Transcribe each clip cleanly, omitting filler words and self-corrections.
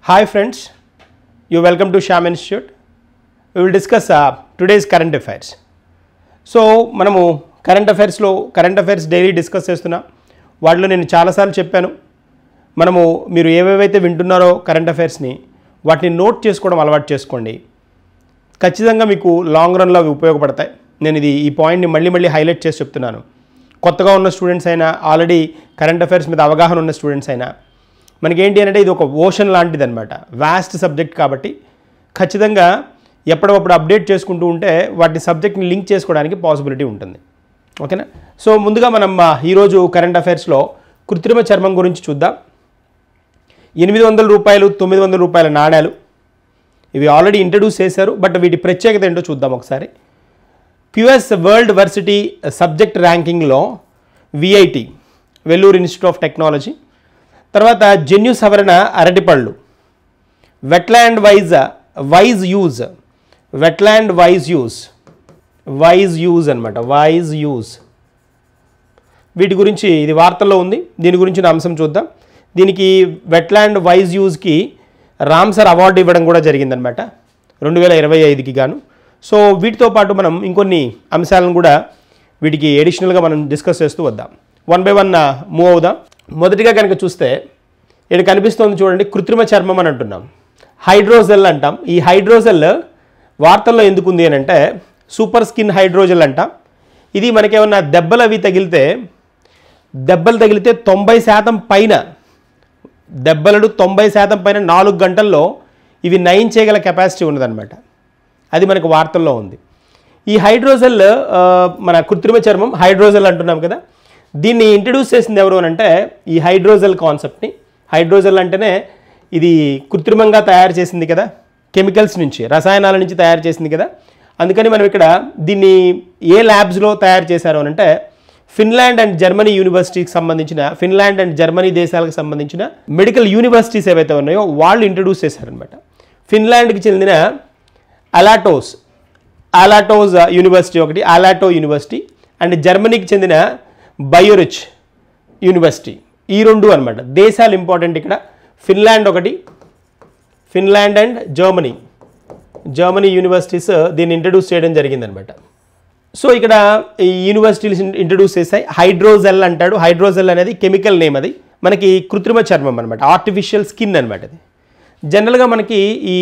Hi friends, you welcome to Sham Institute. We will discuss today's current affairs. So, మనము current affairs daily discuss చేస్తున్నాం. వాటిలో నేను చాలాసార్లు చెప్పాను, మీరు ఏవేవైతే వింటున్నారో కరెంట్ అఫైర్స్ని వాటిని నోట్ చేసుకోవడం అలవాటు చేసుకోండి. ఖచ్చితంగా మీకు లాంగ్ రన్లో అవి ఉపయోగపడతాయి. నేను ఈ పాయింట్ని మళ్ళీ హైలైట్ చేసి చెప్తున్నాను. కొత్తగా ఉన్న స్టూడెంట్స్ అయినా, ఆల్రెడీ కరెంట్ అఫైర్స్ మీద అవగాహన ఉన్న స్టూడెంట్స్ అయినా, మనకేంటి అంటే ఇది ఒక ఓషన్ లాంటిది అనమాట. వాస్ట్ సబ్జెక్ట్ కాబట్టి ఖచ్చితంగా ఎప్పటికప్పుడు అప్డేట్ చేసుకుంటూ ఉంటే వాటిని సబ్జెక్ట్ని లింక్ చేసుకోవడానికి పాసిబిలిటీ ఉంటుంది. ఓకేనా? సో ముందుగా మనం ఈరోజు కరెంట్ అఫైర్స్లో కృత్రిమ చర్మం గురించి చూద్దాం. 800 రూపాయలు 900 రూపాయల నాణ్యాలు ఇవి ఆల్రెడీ ఇంట్రడ్యూస్ చేశారు, బట్ వీటి ప్రత్యేకత ఏంటో చూద్దాం ఒకసారి. క్యూఎస్ వరల్డ్ వర్సిటీ సబ్జెక్ట్ ర్యాంకింగ్లో VIT Vellore institute of technology, తర్వాత జన్యు సవరణ అరటిపళ్ళు, వెట్లాండ్ వైజ్ యూజ్ అనమాట, వైజ్ యూజ్, వీటి గురించి ఇది వార్తల్లో ఉంది. దీని గురించిన అంశం చూద్దాం. దీనికి వెట్లాండ్ వైజ్ యూజ్కి రామ్సర్ అవార్డు ఇవ్వడం కూడా జరిగిందనమాట 2025కి గాను. సో వీటితో పాటు మనం ఇంకొన్ని అంశాలను కూడా వీటికి ఎడిషనల్గా మనం డిస్కస్ చేస్తూ వద్దాం. వన్ బై వన్ మూవ్ అవుదాం. మొదటిగా కనుక చూస్తే ఇక్కడ కనిపిస్తుంది చూడండి, కృత్రిమ చర్మం అని అంటున్నాం, హైడ్రోజెల్ అంటాం. ఈ హైడ్రోజెల్ వార్తల్లో ఎందుకు ఉంది అని అంటే సూపర్ స్కిన్ హైడ్రోజెల్ అంటాం. ఇది మనకేమన్నా దెబ్బలు తగిలితే 90% పైన, దెబ్బలు 90% పైన 4 గంటల్లో ఇవి నయం చేయగల కెపాసిటీ ఉన్నదన్నమాట. అది మనకు వార్తల్లో ఉంది. ఈ హైడ్రోజెల్ మన కృత్రిమ చర్మం హైడ్రోజెల్ అంటున్నాం కదా, దీన్ని ఇంట్రడ్యూస్ చేసింది ఎవరు అని అంటే ఈ హైడ్రోజెల్ కాన్సెప్ట్ని. హైడ్రోజెల్ అంటేనే ఇది కృత్రిమంగా తయారు చేసింది కదా, కెమికల్స్ నుంచి, రసాయనాల నుంచి తయారు చేసింది కదా. అందుకని మనం ఇక్కడ దీన్ని ఏ ల్యాబ్స్లో తయారు చేశారు అని అంటే ఫిన్లాండ్ అండ్ జర్మనీ యూనివర్సిటీకి సంబంధించిన, ఫిన్లాండ్ అండ్ జర్మనీ దేశాలకు సంబంధించిన మెడికల్ యూనివర్సిటీస్ ఏవైతే ఉన్నాయో వాళ్ళు ఇంట్రడ్యూస్ చేశారనమాట. ఫిన్లాండ్కి చెందిన అలాటోస్ యూనివర్సిటీ ఒకటి, అలాటో యూనివర్సిటీ, అండ్ జర్మనీకి చెందిన బయోరిచ్ యూనివర్సిటీ, ఈ రెండు అనమాట దేశాలు ఇంపార్టెంట్ ఇక్కడ. ఫిన్లాండ్ ఒకటి, ఫిన్లాండ్ అండ్ జర్మనీ యూనివర్సిటీస్ దీన్ని ఇంట్రడ్యూస్ చేయడం జరిగిందనమాట. సో ఇక్కడ ఈ యూనివర్సిటీలు ఇంట్రడ్యూస్ చేశాయి. హైడ్రోజెల్ అంటాడు. హైడ్రోజెల్ అనేది కెమికల్ నేమ్, అది మనకి కృత్రిమ చర్మం అనమాట, ఆర్టిఫిషియల్ స్కిన్ అనమాట. అది జనరల్గా మనకి ఈ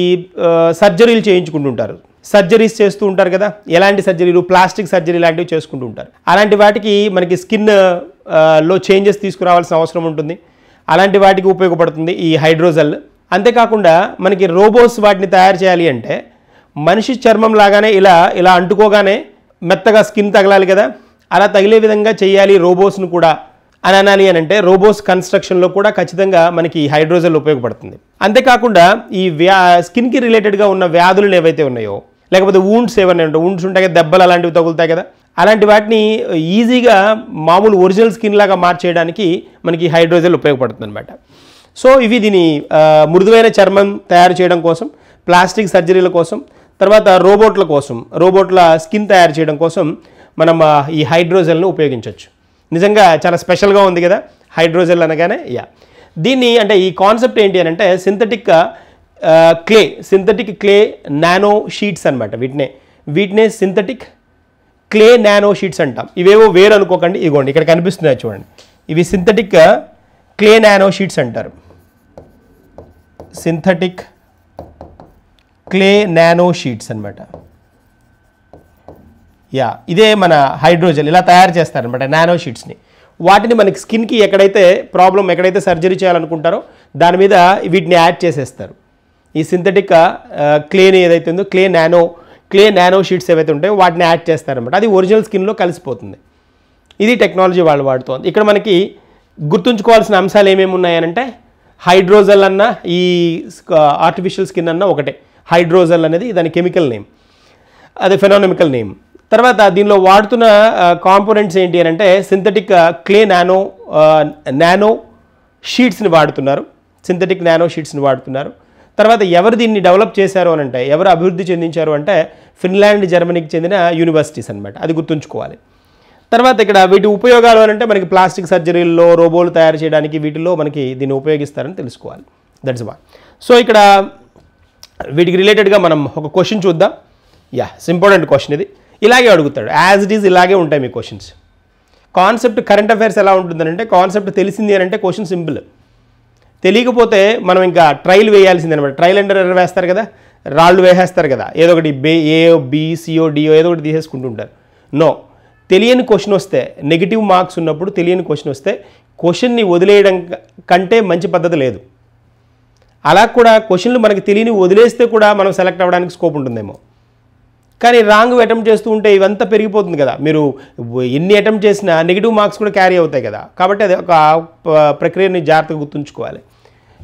సర్జరీలు చేయించుకుంటుంటారు, సర్జరీస్ చేస్తూ ఉంటారు కదా. ఎలాంటి సర్జరీలు? ప్లాస్టిక్ సర్జరీ లాంటివి చేసుకుంటూ ఉంటారు. అలాంటి వాటికి మనకి స్కిన్ లో చేంజెస్ తీసుకురావాల్సిన అవసరం ఉంటుంది. అలాంటి వాటికి ఉపయోగపడుతుంది ఈ హైడ్రోజెల్. అంతేకాకుండా మనకి రోబోస్ వాటిని తయారు చేయాలి అంటే మనిషి చర్మం లాగానే ఇలా అంటుకోగానే మెత్తగా స్కిన్ తగలాలి కదా, అలా తగిలే విధంగా చేయాలి రోబోస్ను కూడా అని అనాలి అని అంటే రోబోస్ కన్స్ట్రక్షన్లో కూడా ఖచ్చితంగా మనకి హైడ్రోజెల్ ఉపయోగపడుతుంది. అంతేకాకుండా ఈ స్కిన్కి రిలేటెడ్గా ఉన్న వ్యాధులు ఏవైతే ఉన్నాయో, లేకపోతే వూండ్స్ ఏమైనా ఉంటాయి, వూండ్స్ ఉంటాయి కదా, దెబ్బలు అలాంటివి తగులుతాయి కదా, అలాంటి వాటిని ఈజీగా మామూలు ఒరిజినల్ స్కిన్ లాగా మార్చేయడానికి మనకి హైడ్రోజెల్ ఉపయోగపడుతుంది అనమాట. సో ఇవి దీని మృదువైన చర్మం తయారు చేయడం కోసం, ప్లాస్టిక్ సర్జరీల కోసం, తర్వాత రోబోట్ల స్కిన్ తయారు చేయడం కోసం మనం ఈ హైడ్రోజెల్ను ఉపయోగించవచ్చు. నిజంగా చాలా స్పెషల్గా ఉంది కదా హైడ్రోజెల్ అనగానే. దీన్ని అంటే ఈ కాన్సెప్ట్ ఏంటి అని అంటే సింథటిక్ క్లే నానో షీట్స్ అనమాట. వీటినే సింథటిక్ క్లే నానో షీట్స్ అంటాం. ఇవేవో వేరు అనుకోకండి, ఇగోండి ఇక్కడ కనిపిస్తున్నాయి చూడండి, ఇవి సింథటిక్ క్లే నానో షీట్స్ అంటారు. సింథటిక్ క్లే నానో షీట్స్ అనమాట. ఇదే మన హైడ్రోజెల్, ఇలా తయారు చేస్తారనమాట నానో షీట్స్ని. వాటిని మనకి స్కిన్కి ఎక్కడైతే సర్జరీ చేయాలనుకుంటారో దాని మీద వీటిని యాడ్ చేసేస్తారు. ఈ సింథటిక్ క్లేని ఏదైతే ఉందో క్లే నానో షీట్స్ ఏవైతే ఉంటాయో వాటిని యాడ్ చేస్తారనమాట. అది ఒరిజినల్ స్కిన్లో కలిసిపోతుంది. ఇది టెక్నాలజీ వాళ్ళు వాడుతోంది. ఇక్కడ మనకి గుర్తుంచుకోవాల్సిన అంశాలు ఏమేమి ఉన్నాయనంటే హైడ్రోజెల్ అన్న ఈ ఆర్టిఫిషియల్ స్కిన్ అన్న ఒకటే. హైడ్రోజెల్ అనేది దాని కెమికల్ నేమ్, అది ఫెనోనమికల్ నేమ్. తర్వాత దీనిలో వాడుతున్న కాంపోనెంట్స్ ఏంటి అని అంటే సింథటిక్ క్లే నానో షీట్స్ని వాడుతున్నారు, సింథటిక్ నానో షీట్స్ని వాడుతున్నారు. తర్వాత ఎవరు దీన్ని డెవలప్ చేశారు అని అంటే, ఎవరు అభివృద్ధి చెందించారు అంటే ఫిన్లాండ్ జర్మనీకి చెందిన యూనివర్సిటీస్ అనమాట. అది గుర్తుంచుకోవాలి. తర్వాత ఇక్కడ వీటి ఉపయోగాలు అని అంటే మనకి ప్లాస్టిక్ సర్జరీల్లో, రోబోలు తయారు చేయడానికి వీటిల్లో మనకి దీన్ని ఉపయోగిస్తారని తెలుసుకోవాలి. That's one. సో ఇక్కడ వీటికి రిలేటెడ్గా మనం ఒక క్వశ్చన్ చూద్దాం. ఇట్స్ ఇంపార్టెంట్ క్వశ్చన్ ఇది. ఇలాగే అడుగుతాడు, యాజ్ ఇట్ ఈజ్ ఇలాగే ఉంటాయి మీ క్వశ్చన్స్. కాన్సెప్ట్ కరెంట్ అఫైర్స్ ఎలా ఉంటుందంటే, కాన్సెప్ట్ తెలిసింది అని అంటే క్వశ్చన్ సింపుల్, తెలియకపోతే మనం ఇంకా ట్రైల్ వేయాల్సింది అనమాట. ట్రైల్ అండ్ ఎర్రర్ వేస్తారు కదా, రాళ్ళు వేసేస్తారు కదా, ఏదో ఒకటి ఏ బి సిఓ డిఓ ఏదో ఒకటి తీసేసుకుంటుంటారు. నో, తెలియని క్వశ్చన్ వస్తే, నెగిటివ్ మార్క్స్ ఉన్నప్పుడు తెలియని క్వశ్చన్ వస్తే క్వశ్చన్ని వదిలేయడం కంటే మంచి పద్ధతి లేదు. అలా కూడా క్వశ్చన్లు మనకి తెలియని వదిలేస్తే కూడా మనం సెలెక్ట్ అవ్వడానికి స్కోప్ ఉంటుందేమో. కానీ రాంగ్ అటెంప్ట్ చేస్తూ ఉంటే ఇవంతా పెరిగిపోతుంది కదా, మీరు ఎన్ని అటెంప్ట్ చేసినా నెగిటివ్ మార్క్స్ కూడా క్యారీ అవుతాయి కదా. కాబట్టి అది ఒక ప్రక్రియని జాగ్రత్తగా గుర్తుంచుకోవాలి.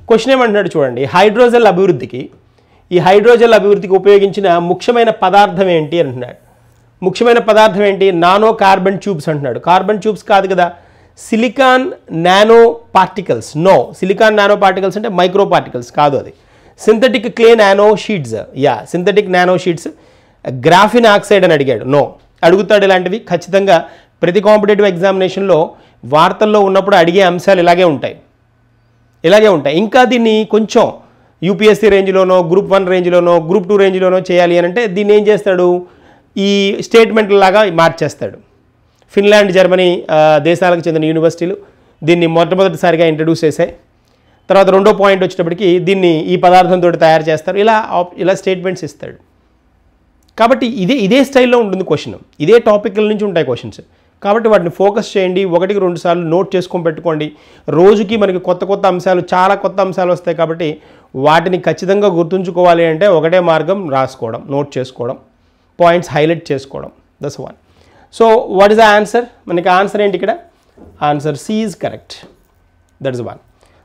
క్వశ్చన్ ఏమంటున్నాడు చూడండి, హైడ్రోజెల్ అభివృద్ధికి ఉపయోగించిన ముఖ్యమైన పదార్థం ఏంటి అంటున్నాడు. ముఖ్యమైన పదార్థం ఏంటి? నానో కార్బన్ ట్యూబ్స్ అంటున్నాడు. కార్బన్ ట్యూబ్స్ కాదు కదా, silicon nano particles. No, silicon nano particles అంటే మైక్రో పార్టికల్స్ కాదు, అది synthetic clay nano sheets. Synthetic nano sheets. Graphene oxide అని అడిగాడు. నో, అడుగుతాడు ఇలాంటివి ఖచ్చితంగా. ప్రతి కాంపిటేటివ్ ఎగ్జామినేషన్లో వార్తల్లో ఉన్నప్పుడు అడిగే అంశాలు ఇలాగే ఉంటాయి. ఇంకా దీన్ని కొంచెం యూపీఎస్సీ రేంజ్లోనో, గ్రూప్ 1 రేంజ్లోనో, గ్రూప్ 2 రేంజ్లోనో చేయాలి అని అంటే దీన్ని ఏం చేస్తాడు, ఈ స్టేట్మెంట్ లాగా మార్చేస్తాడు. ఫిన్లాండ్, జర్మనీ దేశాలకు చెందిన యూనివర్సిటీలు దీన్ని మొట్టమొదటిసారిగా ఇంట్రడ్యూస్ చేశాయి. తర్వాత రెండో పాయింట్ వచ్చేటప్పటికి దీన్ని ఈ పదార్థంతో తయారు చేస్తారు. ఇలా స్టేట్మెంట్స్ ఇస్తాడు. కాబట్టి ఇదే స్టైల్లో ఉంటుంది క్వశ్చన్, ఇదే టాపిక్ల నుంచి ఉంటాయి క్వశ్చన్స్. కాబట్టి వాటిని ఫోకస్ చేయండి, 1-2 సార్లు నోట్ చేసుకొని పెట్టుకోండి. రోజుకి మనకి కొత్త అంశాలు, చాలా కొత్త అంశాలు వస్తాయి. కాబట్టి వాటిని ఖచ్చితంగా గుర్తుంచుకోవాలి అంటే ఒకటే మార్గం, రాసుకోవడం, నోట్ చేసుకోవడం, పాయింట్స్ హైలైట్ చేసుకోవడం. That's one. So what is the answer? మనకి ఆన్సర్ ఏంటి ఇక్కడ? Answer C is correct. That's one.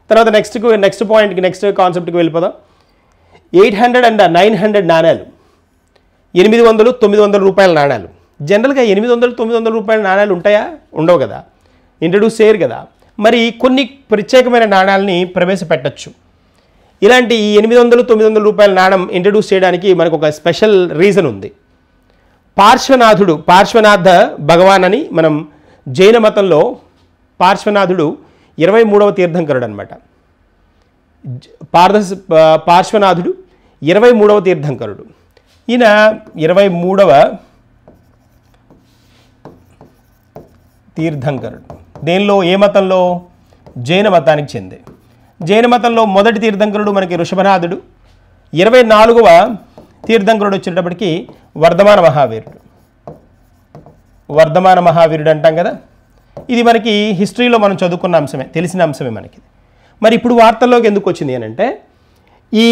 తర్వాత నెక్స్ట్ పాయింట్కి, నెక్స్ట్ కాన్సెప్ట్కి వెళ్ళిపోదాం. 800 and 900 నాణ్యాలు, 800, 900 రూపాయల నాణ్యాలు. జనరల్గా 800, 900 రూపాయల నాణ్యాలు ఉంటాయా? ఉండవు కదా, ఇంట్రడ్యూస్ చేయరు కదా. మరి కొన్ని ప్రత్యేకమైన నాణ్యాలని ప్రవేశపెట్టచ్చు. ఇలాంటి 800, 900 రూపాయల నాణ్యం ఇంట్రడ్యూస్ చేయడానికి మనకు ఒక స్పెషల్ రీజన్ ఉంది. పార్శ్వనాథ భగవాన్ అని మనం జైన మతంలో పార్శ్వనాథుడు 23వ తీర్థంకరుడు అనమాట. పార్శ్వనాథుడు 23వ తీర్థంకరుడు. ఈయన 23వ తీర్థంకరుడు. దేనిలో, ఏ మతంలో? జైన మతానికి చెందే. జైన మతంలో మొదటి తీర్థంకరుడు మనకి ఋషభనాథుడు. 24వ తీర్థంకరుడు వచ్చేటప్పటికి వర్ధమాన మహావీరుడు అంటాం కదా. ఇది మనకి హిస్టరీలో మనం చదువుకున్న అంశమే, తెలిసిన అంశమే మనకి. మరి ఇప్పుడు వార్తల్లోకి ఎందుకు వచ్చింది అని అంటే, ఈ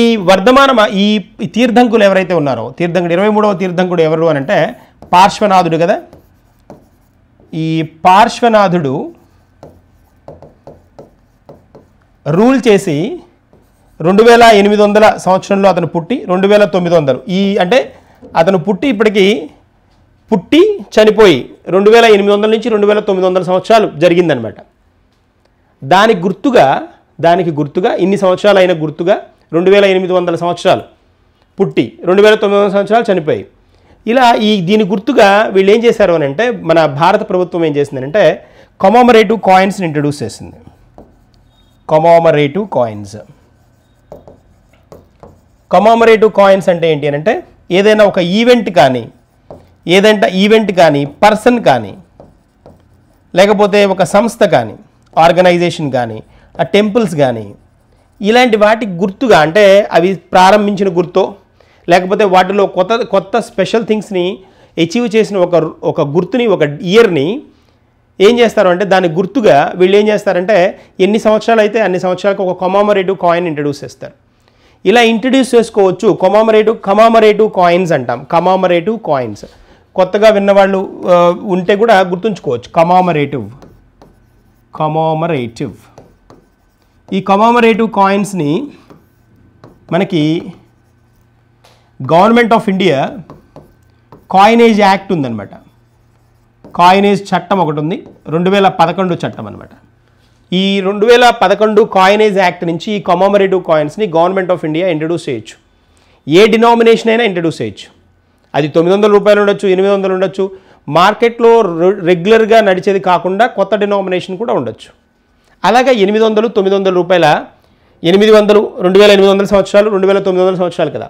ఈ తీర్థంకులు ఎవరైతే ఉన్నారో, 23వ తీర్థంకుడు ఎవరు అని అంటే పార్శ్వనాథుడు కదా. ఈ పార్శ్వనాథుడు రూల్ చేసి 2800 సంవత్సరంలో అతను పుట్టి 2900 అంటే అతను పుట్టి చనిపోయి 2800 నుంచి 2900 సంవత్సరాలు జరిగిందనమాట. దానికి గుర్తుగా ఇన్ని సంవత్సరాలు అయిన గుర్తుగా 2800 సంవత్సరాలు పుట్టి 2900 సంవత్సరాలు చనిపోయి, ఇలా దీని గుర్తుగా వీళ్ళు ఏం చేశారు అని అంటే, మన భారత ప్రభుత్వం ఏం చేసిందంటే కమోమరేటివ్ కాయిన్స్ని ఇంట్రడ్యూస్ చేసింది. కమోమరేటివ్ కాయిన్స్ అంటే ఏంటి అని అంటే, ఏదైనా ఒక ఈవెంట్ కానీ పర్సన్ కానీ, లేకపోతే ఒక సంస్థ కానీ, ఆర్గనైజేషన్ కానీ, ఆ టెంపుల్స్ కానీ, ఇలాంటి వాటికి గుర్తుగా, అంటే అవి ప్రారంభించిన గుర్తో, లేకపోతే వాటిలో కొత్త స్పెషల్ థింగ్స్ని అచీవ్ చేసిన ఒక గుర్తుని, ఒక ఇయర్ని ఏం చేస్తారు అంటే దానికి గుర్తుగా వీళ్ళు ఏం చేస్తారంటే ఎన్ని సంవత్సరాలు అయితే అన్ని సంవత్సరాలకు ఒక కమోమరేటివ్ కాయిన్ ఇంట్రడ్యూస్ చేస్తారు. ఇలా ఇంట్రడ్యూస్ చేసుకోవచ్చు. కమోమరేటివ్ కాయిన్స్ అంటాం. కమోమరేటివ్ కాయిన్స్ కొత్తగా విన్నవాళ్ళు ఉంటే కూడా గుర్తుంచుకోవచ్చు. కమోమరేటివ్ ఈ కమోమరేటివ్ కాయిన్స్ని మనకి government of India coinage act ఉందన్నమాట. కాయినేజ్ చట్టం ఒకటి ఉంది, 2011 చట్టం అనమాట. ఈ 2011 కాయినేజ్ యాక్ట్ నుంచి ఈ కమోమరేటివ్ కాయిన్స్ని గవర్నమెంట్ ఆఫ్ ఇండియా ఇంట్రడ్యూస్ చేయొచ్చు. ఏ డినామినేషన్ అయినా ఇంట్రడ్యూస్ చేయొచ్చు. అది 900 రూపాయలు ఉండొచ్చు, 800 ఉండొచ్చు. మార్కెట్లో రెగ్యులర్గా నడిచేది కాకుండా కొత్త డినామినేషన్ కూడా ఉండొచ్చు. అలాగే 800, 900 రూపాయల 800 2800 సంవత్సరాలు 2900 సంవత్సరాలు కదా.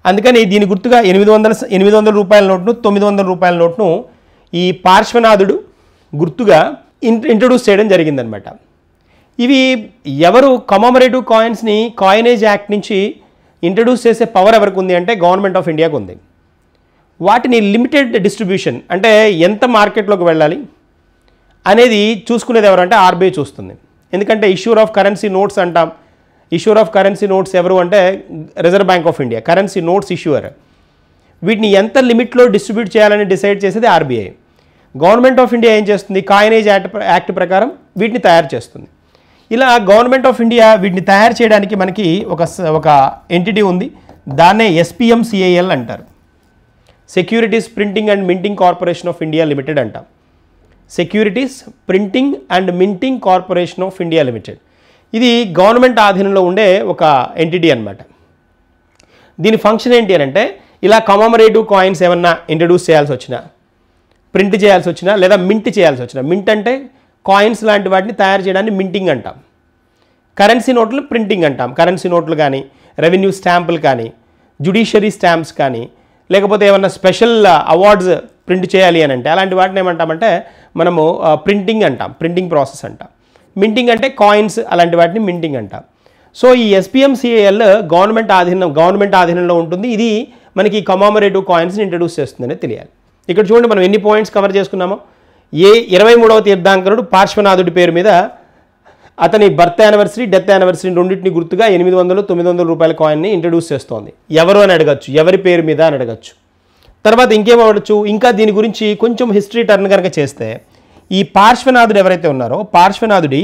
అందుకని దీని గుర్తుగా 800 రూపాయల నోట్ను 900 రూపాయల నోట్ను ఈ పార్శ్వనాథుడు గుర్తుగా ఇంట్రడ్యూస్ చేయడం జరిగిందనమాట. ఇవి ఎవరు కమమరేటివ్ కాయిన్స్ని కాయినేజ్ యాక్ట్ నుంచి ఇంట్రడ్యూస్ చేసే పవర్ ఎవరికి ఉంది అంటే గవర్నమెంట్ ఆఫ్ ఇండియాకు ఉంది. వాటిని లిమిటెడ్ డిస్ట్రిబ్యూషన్ అంటే ఎంత మార్కెట్లోకి వెళ్ళాలి అనేది చూసుకునేది ఎవరంటే ఆర్బీఐ చూస్తుంది. ఎందుకంటే ఇష్యూర్ ఆఫ్ కరెన్సీ నోట్స్ అంటాం. ఇష్యూర్ ఆఫ్ కరెన్సీ నోట్స్ ఎవరు అంటే reserve bank of India, currency notes issuer. వీటిని ఎంత లిమిట్లో డిస్ట్రిబ్యూట్ చేయాలని డిసైడ్ చేసేది ఆర్బీఐ. గవర్నమెంట్ ఆఫ్ ఇండియా ఏం చేస్తుంది, కాయినేజ్ యాక్ట్ ప్రకారం వీటిని తయారు చేస్తుంది. ఇలా గవర్నమెంట్ ఆఫ్ ఇండియా వీటిని తయారు చేయడానికి మనకి ఒక ఎంటిటీ ఉంది, దాన్నే SPMCIL అంటారు. Securities printing and minting corporation of India limited అంటాం. Securities printing and minting corporation of India limited. ఇది గవర్నమెంట్ ఆధీనంలో ఉండే ఒక ఎంటిటీ అనమాట. దీని ఫంక్షన్ ఏంటి అని అంటే ఇలా కమమరేటివ్ కాయిన్స్ ఏమన్నా ఇంట్రడ్యూస్ చేయాల్సి వచ్చినా, ప్రింట్ చేయాల్సి వచ్చినా లేదా మింట్ చేయాల్సి వచ్చినా, మింట్ అంటే కాయిన్స్ లాంటి వాటిని తయారు చేయడాన్ని మింటింగ్ అంటాం. కరెన్సీ నోట్లు ప్రింటింగ్ అంటాం. కరెన్సీ నోట్లు కానీ, రెవెన్యూ స్టాంపులు కానీ, జ్యుడిషియరీ స్టాంప్స్ కానీ, లేకపోతే ఏమన్నా స్పెషల్ అవార్డ్స్ ప్రింట్ చేయాలి అని అంటే అలాంటి వాటిని ఏమంటామంటే మనము ప్రింటింగ్ అంటాం, ప్రింటింగ్ ప్రాసెస్ అంటాం. మింటింగ్ అంటే కాయిన్స్, అలాంటి వాటిని మింటింగ్ అంటాం. సో ఈ SPMCIL గవర్నమెంట్ ఆధీనంలో ఉంటుంది. ఇది మనకి కమమరేటివ్ కాయిన్స్ని ఇంట్రడ్యూస్ చేస్తుందనే తెలియాలి. ఇక్కడ చూడండి మనం ఎన్ని పాయింట్స్ కవర్ చేసుకున్నామో. 23వ తీర్థాంకరుడు పార్శ్వనాథుడి పేరు మీద అతని బర్త్ యానివర్సరీ, డెత్ యానివర్సరీ రెండింటిని గుర్తుగా 800, 900 రూపాయల కాయిన్ని ఇంట్రడ్యూస్ చేస్తోంది. ఎవరు అని అడగచ్చు, ఎవరి పేరు మీద అని అడగచ్చు. తర్వాత ఇంకేం అవ్వచ్చు, ఇంకా దీని గురించి కొంచెం హిస్టరీ టర్న్ కనుక చేస్తే ఈ పార్శ్వనాథుడు ఎవరైతే ఉన్నారో పార్శ్వనాథుడి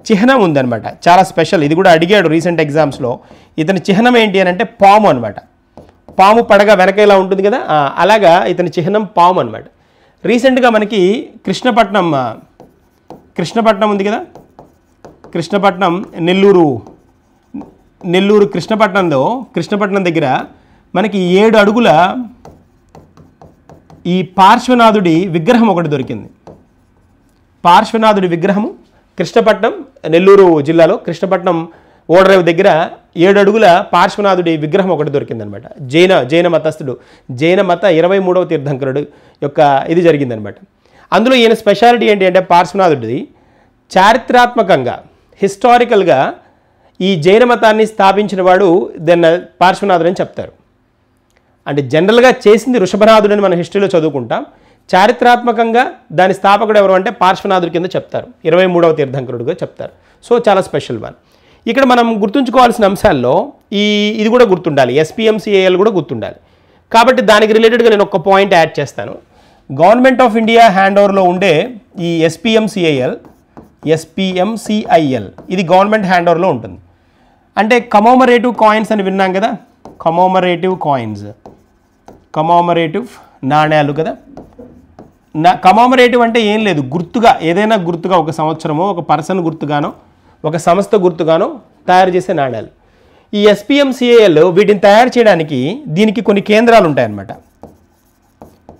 చిహ్నం ఉందన్నమాట. చాలా స్పెషల్. ఇది కూడా అడిగాడు రీసెంట్ ఎగ్జామ్స్లో. ఇతని చిహ్నం ఏంటి అని అంటే పాము అనమాట. పాము పడగ వెనక ఇలా ఉంటుంది కదా, అలాగా ఇతని చిహ్నం పాము అనమాట. రీసెంట్గా మనకి కృష్ణపట్నం ఉంది కదా, కృష్ణపట్నం నెల్లూరు కృష్ణపట్నం దగ్గర మనకి 7 అడుగుల ఈ పార్శ్వనాథుడి విగ్రహం ఒకటి దొరికింది. పార్శ్వనాథుడి విగ్రహము కృష్ణపట్నం, నెల్లూరు జిల్లాలో కృష్ణపట్నం ఓడరేవు దగ్గర 7 అడుగుల పార్శ్వనాథుడి విగ్రహం ఒకటి దొరికిందనమాట. జైన మతస్థుడు, జైన మత 23వ తీర్థంకరుడు యొక్క ఇది జరిగిందనమాట. అందులో ఈయన స్పెషాలిటీ ఏంటి అంటే పార్శ్వనాథుడిది చారిత్రాత్మకంగా, హిస్టారికల్గా ఈ జైన మతాన్ని స్థాపించిన వాడు దాన్ని పార్శ్వనాథుడు అని చెప్తారు. అంటే జనరల్గా చేసింది వృషభనాథుడు అని మన హిస్టరీలో చదువుకుంటాం. చారిత్రాత్మకంగా దాని స్థాపకుడు ఎవరు అంటే పార్శ్వనాథుడి కింద చెప్తారు, 23వ తీర్థంకరుడుగా చెప్తారు. సో చాలా స్పెషల్ వన్. ఇక్కడ మనం గుర్తుంచుకోవాల్సిన అంశాల్లో ఇది కూడా గుర్తుండాలి, SPMCIL కూడా గుర్తుండాలి. కాబట్టి దానికి రిలేటెడ్గా నేను ఒక పాయింట్ యాడ్ చేస్తాను. గవర్నమెంట్ ఆఫ్ ఇండియా హ్యాండ్ ఓవర్లో ఉండే ఈ SPMCIL ఇది గవర్నమెంట్ హ్యాండ్ ఓవర్లో ఉంటుంది. అంటే కమమరేటివ్ కాయిన్స్ అని విన్నాం కదా, కమమరేటివ్ నాణ్యాలు కదా. కమమరేటివ్ అంటే ఏం లేదు, గుర్తుగా ఏదైనా గుర్తుగా ఒక సంవత్సరమో, ఒక పర్సన్ గుర్తుగానో, ఒక సంస్థ గుర్తుగానో తయారు చేసే నాణ్యాలు. ఈ SPMCIL వీటిని తయారు చేయడానికి దీనికి కొన్ని కేంద్రాలు ఉంటాయన్నమాట.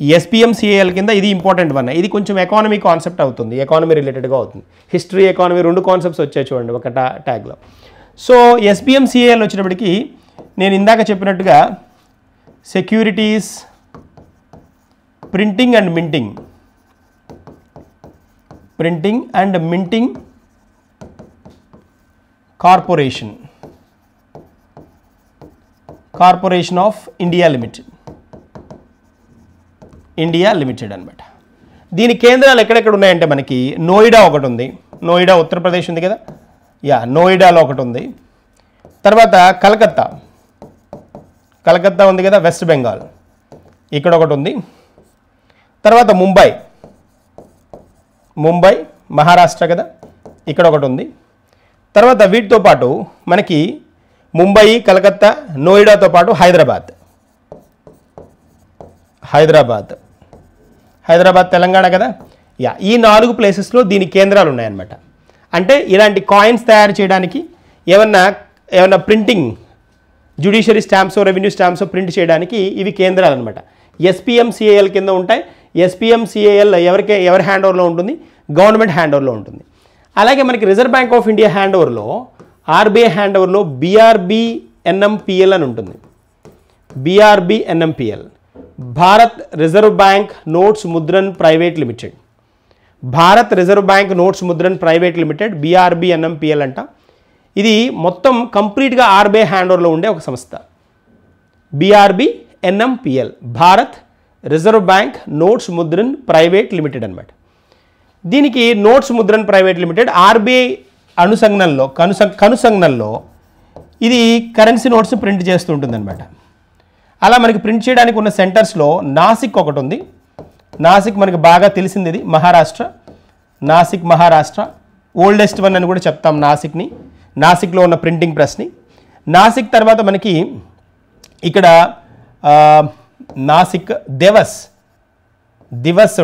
ఈ SPMCIL కింద ఇది ఇంపార్టెంట్ వన్. ఇది కొంచెం ఎకానమీ కాన్సెప్ట్ అవుతుంది, ఎకానమీ రిలేటెడ్గా అవుతుంది. హిస్టరీ, ఎకానమీ 2 కాన్సెప్ట్స్ వచ్చాయి చూడండి ఒక ట్యాగ్లో. సో SPMCIL వచ్చినప్పటికీ నేను ఇందాక చెప్పినట్టుగా securities printing and minting corporation of India limited అనమాట. దీని కేంద్రాలు ఎక్కడెక్కడ ఉన్నాయంటే మనకి నోయిడా ఒకటి ఉంది, నోయిడా ఉత్తరప్రదేశ్ ఉంది కదా, నోయిడాలో ఒకటి ఉంది. తర్వాత కలకత్తా ఉంది కదా, వెస్ట్ బెంగాల్, ఇక్కడ ఒకటి ఉంది. తర్వాత ముంబై మహారాష్ట్ర కదా, ఇక్కడ ఒకటి ఉంది. తర్వాత వీటితో పాటు మనకి ముంబై, కలకత్తా, నోయిడాతో పాటు హైదరాబాద్ తెలంగాణ కదా. ఈ 4 ప్లేసెస్లో దీని కేంద్రాలు ఉన్నాయన్నమాట. అంటే ఇలాంటి కాయిన్స్ తయారు చేయడానికి ఏమన్నా printing, judiciary stamps, revenue stamps print చేయడానికి ఇవి కేంద్రాలు అనమాట. SPMCIL కింద ఉంటాయి. SPMCIL ఎవరి హ్యాండ్ ఓవర్లో ఉంటుంది? గవర్నమెంట్ హ్యాండ్ ఓవర్లో ఉంటుంది. అలాగే మనకి reserve bank of India hand ఓవర్లో ఆర్బీఐ హ్యాండ్ ఓవర్లో BRBNMPL అని ఉంటుంది. BRBNMPL, Bharat reserve bank notes Mudran private limited. Bharat reserve bank notes Mudran private limited, BRBNMPL అంట. ఇది మొత్తం కంప్లీట్గా ఆర్బీఐ హ్యాండ్ ఓవర్లో ఉండే ఒక సంస్థ. BRBNMPL, Bharat reserve bank notes Mudran private limited అనమాట. దీనికి notes Mudran private limited RBI కనుసంజ్ఞల్లో ఇది కరెన్సీ నోట్స్ ప్రింట్ చేస్తూ ఉంటుంది అనమాట. అలా మనకి ప్రింట్ చేయడానికి ఉన్న సెంటర్స్లో నాసిక్ ఒకటి ఉంది. నాసిక్ మనకి బాగా తెలిసింది, ఇది మహారాష్ట్ర. నాసిక్ మహారాష్ట్ర ఓల్డెస్ట్ వన్ అని కూడా చెప్తాం నాసిక్ని, నాసిక్లో ఉన్న ప్రింటింగ్ ప్రెస్ని. నాసిక్ తర్వాత మనకి ఇక్కడ నాసిక్ దివస్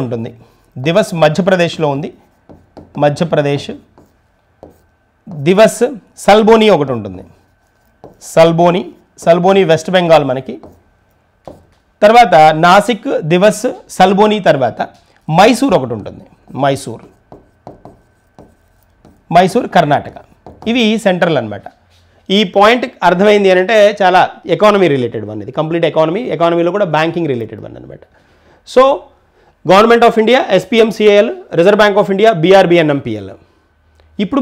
ఉంటుంది. దివస్ మధ్యప్రదేశ్లో ఉంది, మధ్యప్రదేశ్. దివస్ సల్బోని ఒకటి ఉంటుంది, సల్బోని వెస్ట్ బెంగాల్ మనకి. తర్వాత నాసిక్, దివస్, సల్బోని తర్వాత మైసూర్ ఒకటి ఉంటుంది, మైసూర్ కర్ణాటక. ఇవి సెంట్రల్ అనమాట. ఈ పాయింట్ అర్థమైంది అని అంటే చాలా ఎకానమీ రిలేటెడ్ వన్, ఇది కంప్లీట్ ఎకానమీలో కూడా బ్యాంకింగ్ రిలేటెడ్ వన్ అనమాట. So government of India SPMCAL, reserve bank of India BRBNMPL. ఇప్పుడు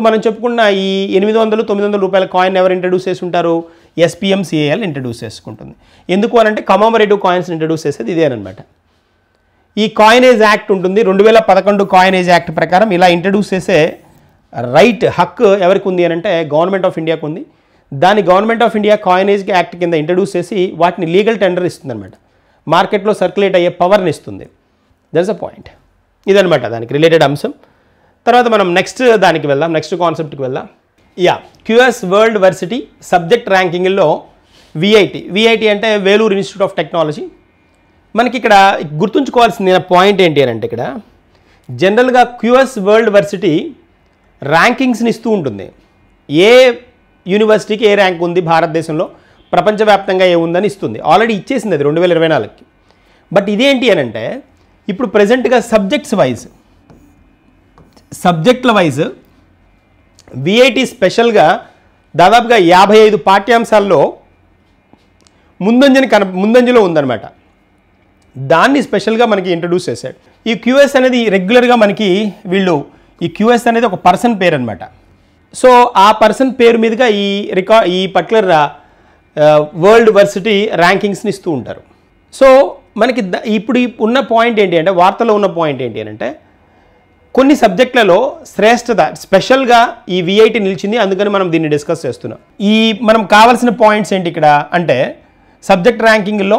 మనం చెప్పుకున్న ఈ 800-900 రూపాయల కాయిన్ ఎవరు ఇంట్రడ్యూస్ చేసి ఉంటారు? SPMCAL ఇంట్రడ్యూస్ చేసుకుంటుంది. ఎందుకు అని అంటే కమమరేటివ్ కాయిన్స్ ఇంట్రడ్యూస్ చేసేది ఇదేనమాట. ఈ కాయినేజ్ యాక్ట్ ఉంటుంది, 2011 కాయినేజ్ యాక్ట్ ప్రకారం ఇలా ఇంట్రడ్యూస్ చేసే హక్కు ఎవరికి ఉంది అని అంటే గవర్నమెంట్ ఆఫ్ ఇండియాకు ఉంది. దాని government of India coinage act కింద ఇంట్రడ్యూస్ చేసి వాటిని లీగల్ టెండర్ ఇస్తుంది అనమాట. మార్కెట్లో సర్క్యులేట్ అయ్యే పవర్ని ఇస్తుంది. That's a point. ఇదనమాట దానికి రిలేటెడ్ అంశం. తర్వాత మనం నెక్స్ట్ కాన్సెప్ట్కి వెళ్దాం. QS వరల్డ్ వర్సిటీ సబ్జెక్ట్ ర్యాంకింగ్లో VIT అంటే వేలూరు ఇన్స్టిట్యూట్ ఆఫ్ టెక్నాలజీ. మనకి ఇక్కడ గుర్తుంచుకోవాల్సిన పాయింట్ ఏంటి అని అంటే ఇక్కడ జనరల్గా QS వరల్డ్ వర్సిటీ ర్యాంకింగ్స్ని ఇస్తూ ఉంటుంది. ఏ యూనివర్సిటీకి ఏ ర్యాంక్ ఉంది భారతదేశంలో, ప్రపంచవ్యాప్తంగా ఏముందని ఇస్తుంది. ఆల్రెడీ ఇచ్చేసింది అది 2024కి. బట్ ఇదేంటి అని అంటే ఇప్పుడు ప్రజెంట్గా సబ్జెక్టుల వైజ్ VIT స్పెషల్గా దాదాపుగా 55 పాఠ్యాంశాల్లో ముందంజలో ఉందన్నమాట. దాన్ని స్పెషల్గా మనకి ఇంట్రడ్యూస్ చేశాడు. ఈ QS అనేది రెగ్యులర్గా మనకి ఈ QS అనేది ఒక పర్సన్ పేరు అనమాట. సో ఆ పర్సన్ పేరు మీదుగా ఈ పర్టికులర్ వరల్డ్ వర్సిటీ ర్యాంకింగ్స్ని ఇస్తూ ఉంటారు. సో మనకి ఇప్పుడు ఉన్న పాయింట్ ఏంటి అంటే, వార్తలో ఉన్న పాయింట్ ఏంటి అని అంటే, కొన్ని సబ్జెక్టులలో శ్రేష్టత స్పెషల్గా ఈ VIT నిలిచింది. అందుకని మనం దీన్ని డిస్కస్ చేస్తున్నాం. మనం కావాల్సిన పాయింట్స్ ఏంటి ఇక్కడ అంటే, సబ్జెక్ట్ ర్యాంకింగ్లో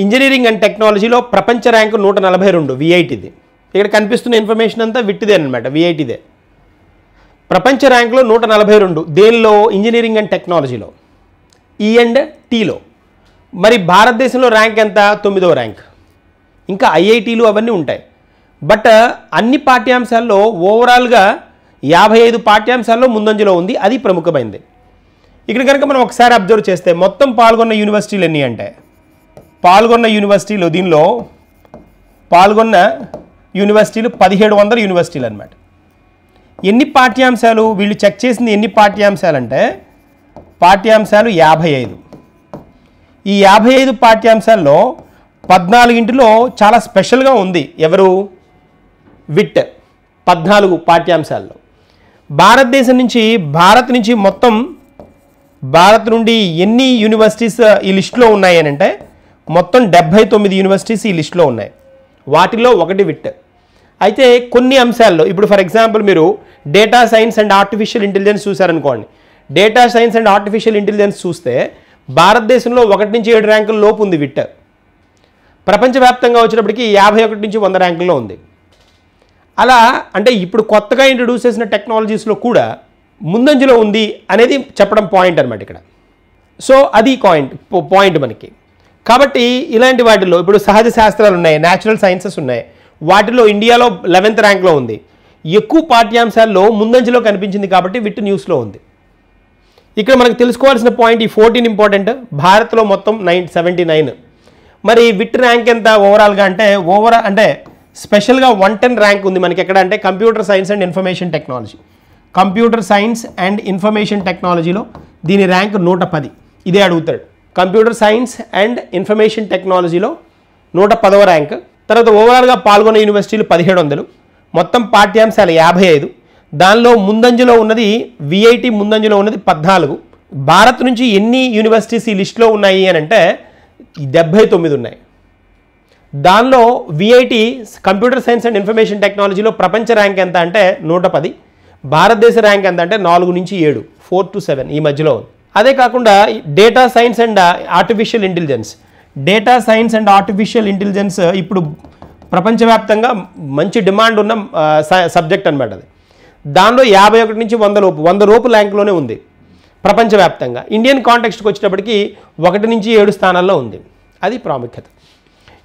ఇంజనీరింగ్ అండ్ టెక్నాలజీలో ప్రపంచ ర్యాంకు 142 VITది. ఇక్కడ కనిపిస్తున్న ఇన్ఫర్మేషన్ అంతా విట్టిదే అనమాట, VITదే. ప్రపంచ ర్యాంకులో 142, దేనిలో? ఇంజనీరింగ్ అండ్ టెక్నాలజీలో, E&Tలో. మరి భారతదేశంలో ర్యాంక్ ఎంత? 9వ ర్యాంక్. ఇంకా IITలు అవన్నీ ఉంటాయి. బట్ అన్ని పాఠ్యాంశాల్లో ఓవరాల్గా 55 పాఠ్యాంశాల్లో ముందంజలో ఉంది. అది ప్రముఖమైంది. ఇక్కడ కనుక మనం ఒకసారి అబ్జర్వ్ చేస్తే మొత్తం పాల్గొన్న యూనివర్సిటీలు ఎన్ని అంటే, దీనిలో పాల్గొన్న యూనివర్సిటీలు 1700 యూనివర్సిటీలు అనమాట. ఎన్ని పాఠ్యాంశాలు వీళ్ళు చెక్ చేసింది? ఎన్ని పాఠ్యాంశాలు అంటే పాఠ్యాంశాలు 55. ఈ 55 పాఠ్యాంశాల్లో 14 చాలా స్పెషల్గా ఉంది. ఎవరు? విట్. 14 పాఠ్యాంశాల్లో భారత్ నుంచి మొత్తం భారత్ నుండి ఎన్ని యూనివర్సిటీస్ ఈ లిస్టులో ఉన్నాయి అని అంటే మొత్తం 79 యూనివర్సిటీస్ ఈ లిస్టులో ఉన్నాయి. వాటిలో ఒకటి విట్. అయితే కొన్ని అంశాల్లో ఇప్పుడు ఫర్ ఎగ్జాంపుల్ మీరు data science and artificial intelligence చూసారనుకోండి. Data science and artificial intelligence చూస్తే భారతదేశంలో 1 నుంచి 7 ర్యాంకుల లోపు ఉంది విట్. ప్రపంచవ్యాప్తంగా వచ్చినప్పటికీ 51 నుంచి 100 ర్యాంకుల్లో ఉంది. అలా అంటే ఇప్పుడు కొత్తగా ఇంట్రడ్యూస్ చేసిన టెక్నాలజీస్లో కూడా ముందంజలో ఉంది అనేది చెప్పడం పాయింట్ అనమాట ఇక్కడ. సో అది పాయింట్ మనకి. కాబట్టి ఇలాంటి వాటిలో ఇప్పుడు సహజ శాస్త్రాలు ఉన్నాయి, న్యాచురల్ సైన్సెస్ ఉన్నాయి. వాటిలో ఇండియాలో 11th ర్యాంక్లో ఉంది. ఎక్కువ పాఠ్యాంశాల్లో ముందంజలో కనిపించింది కాబట్టి విట్ న్యూస్లో ఉంది. ఇక్కడ మనకు తెలుసుకోవాల్సిన పాయింట్ ఈ 14 ఇంపార్టెంట్. భారత్లో మొత్తం 79. మరి విట్ ర్యాంక్ ఎంత ఓవరాల్గా అంటే స్పెషల్గా 110 ర్యాంక్ ఉంది మనకి. ఎక్కడ అంటే computer science and information technology. Computer science and information టెక్నాలజీలో దీని ర్యాంక్ 110. ఇదే అడుగుతాడు. కంప్యూటర్ సైన్స్ అండ్ ఇన్ఫర్మేషన్ టెక్నాలజీలో 110వ ర్యాంక్. తర్వాత ఓవరాల్గా పాల్గొన్న యూనివర్సిటీలు 1700, మొత్తం పాఠ్యాంశాలు 55. దానిలో ముందంజలో ఉన్నది విఐటి, ముందంజలో ఉన్నది 14. భారత్ నుంచి ఎన్ని యూనివర్సిటీస్ ఈ లిస్టులో ఉన్నాయి అని అంటే 79 ఉన్నాయి. దానిలో VIT computer science and information టెక్నాలజీలో ప్రపంచ ర్యాంక్ ఎంత అంటే 110. భారతదేశ ర్యాంక్ ఎంత అంటే 4 నుంచి 7, 4 to 7 ఈ మధ్యలో ఉంది. అదే కాకుండా data science and artificial intelligence, data science and artificial intelligence ఇప్పుడు ప్రపంచవ్యాప్తంగా మంచి డిమాండ్ ఉన్న సబ్జెక్ట్ అనమాట. అది దానిలో 51 నుంచి 100 లోపు ర్యాంక్లోనే ఉంది ప్రపంచవ్యాప్తంగా. ఇండియన్ కాంటెక్స్ట్కి వచ్చేటప్పటికి 1 నుంచి 7 స్థానాల్లో ఉంది. అది ప్రాముఖ్యత.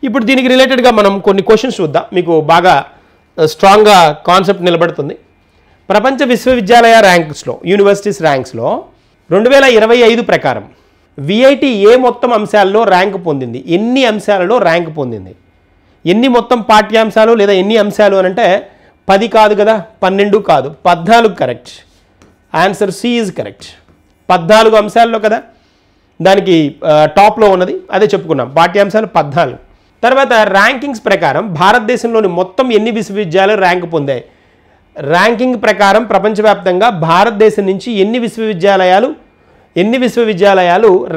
ఇప్పుడు దీనికి రిలేటెడ్గా మనం కొన్ని క్వశ్చన్స్ చూద్దాం, మీకు బాగా స్ట్రాంగ్గా కాన్సెప్ట్ నిలబడుతుంది. ప్రపంచ విశ్వవిద్యాలయ ర్యాంక్స్లో, యూనివర్సిటీస్ ర్యాంక్స్లో 2025 ప్రకారం విఐటి ఏ మొత్తం అంశాల్లో ర్యాంక్ పొందింది, ఎన్ని అంశాలలో ర్యాంక్ పొందింది, ఎన్ని మొత్తం పాఠ్యాంశాలు లేదా ఎన్ని అంశాలు అని అంటే 10 కాదు కదా, 12 కాదు, 14 correct. Answer C is correct. 14 అంశాల్లో కదా దానికి టాప్లో ఉన్నది, అదే చెప్పుకున్నాం, పాఠ్యాంశాలు 14. తర్వాత ర్యాంకింగ్స్ ప్రకారం భారతదేశంలోని మొత్తం ఎన్ని విశ్వవిద్యాలయాలు ర్యాంక్ పొందాయి, ర్యాంకింగ్ ప్రకారం ప్రపంచవ్యాప్తంగా భారతదేశం నుంచి ఎన్ని విశ్వవిద్యాలయాలు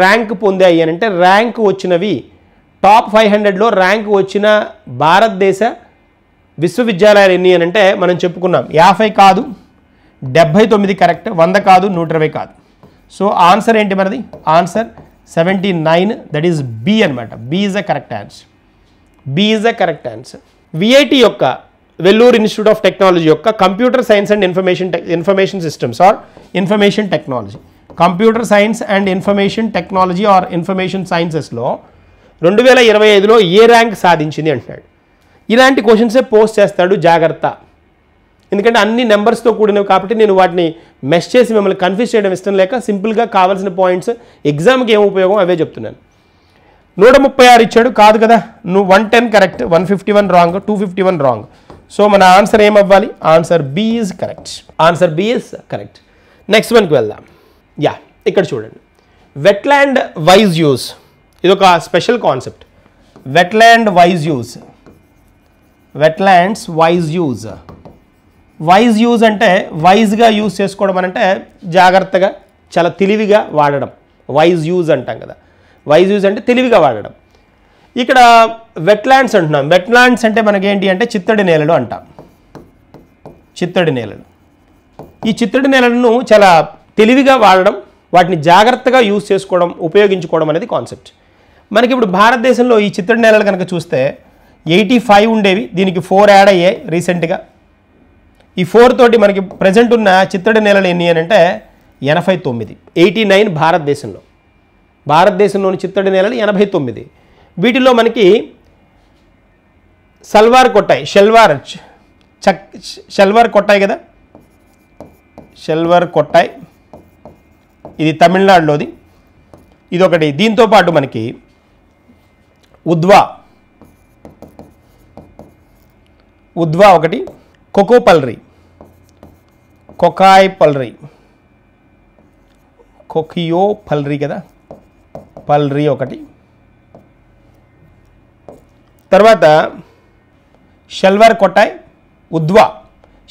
ర్యాంక్ పొందాయి అని అంటే ర్యాంక్ వచ్చినవి టాప్ 500లో ర్యాంక్ వచ్చిన భారతదేశ విశ్వవిద్యాలయాలు ఎన్ని అని అంటే మనం చెప్పుకున్నాం 50 కాదు, 79 కరెక్ట్, 100 కాదు, 120 కాదు. సో ఆన్సర్ ఏంటి మనది? ఆన్సర్ 79, దట్ ఈస్ బి అనమాట. B is a correct answer. B is a correct answer. VIT యొక్క వెల్లూరు ఇన్స్టిట్యూట్ ఆఫ్ టెక్నాలజీ యొక్క computer science and information systems or information technology, computer science and information technology or information సైన్సెస్లో 2025లో ఏ rank సాధించింది అంటున్నాడు. ఇలాంటి క్వశ్చన్సే post చేస్తాడు, జాగ్రత్త. ఎందుకంటే అన్ని నెంబర్స్తో కూడినవి కాబట్టి నేను వాటిని మెష్ చేసి మిమ్మల్ని కన్ఫ్యూజ్ చేయడం ఇష్టం లేక సింపుల్గా కావాల్సిన పాయింట్స్ ఎగ్జామ్కి ఏం ఉపయోగం అవే చెప్తున్నాను. 136 ఇచ్చాడు, కాదు కదా, నువ్వు 110 కరెక్ట్, 151 రాంగ్, 251 రాంగ్. సో మన ఆన్సర్ ఏమవ్వాలి? Answer B is correct. Answer B is correct. Next వన్కి వెళ్దాం. యా, ఇక్కడ చూడండి, వెట్లాండ్ వైజ్ యూజ్, ఇది ఒక special concept. Wetland wise use, wetlands wise use. Wise use అంటే వైజ్గా యూజ్ చేసుకోవడం అని అంటే జాగ్రత్తగా, చాలా తెలివిగా వాడడం, వైజ్ యూజ్ అంటాం కదా. వైజ్ యూజ్ అంటే తెలివిగా వాడడం. ఇక్కడ వెట్లాండ్స్ అంటున్నాం. వెట్లాండ్స్ అంటే మనకేంటి అంటే చిత్తడి నేలలు అంటాం. చిత్తడి నేలలు. ఈ చిత్తడి నేలలను చాలా తెలివిగా వాడడం, వాటిని జాగ్రత్తగా యూజ్ చేసుకోవడం, ఉపయోగించుకోవడం అనేది కాన్సెప్ట్. మనకి ఇప్పుడు భారతదేశంలో ఈ చిత్తడి నేలలు కనుక చూస్తే 85 ఉండేవి, దీనికి 4 యాడ్ అయ్యాయి రీసెంట్గా. ఈ 4 తోటి మనకి ప్రజెంట్ ఉన్న చిత్తడి నేలలు ఎన్ని అని అంటే 89. 89 భారతదేశంలోని చిత్తడి నేలలు 89. వీటిలో మనకి షెల్వార్ కొట్టాయి కదా, షెల్వార్ కొట్టాయి, ఇది తమిళనాడులోది, ఇదొకటి. దీంతో పాటు మనకి ఉద్వా ఒకటి, కొకాయ్ పల్రీ కదా, పల్రీ ఒకటి. తర్వాత షెల్వార్ కొట్టాయ్, ఉద్వా.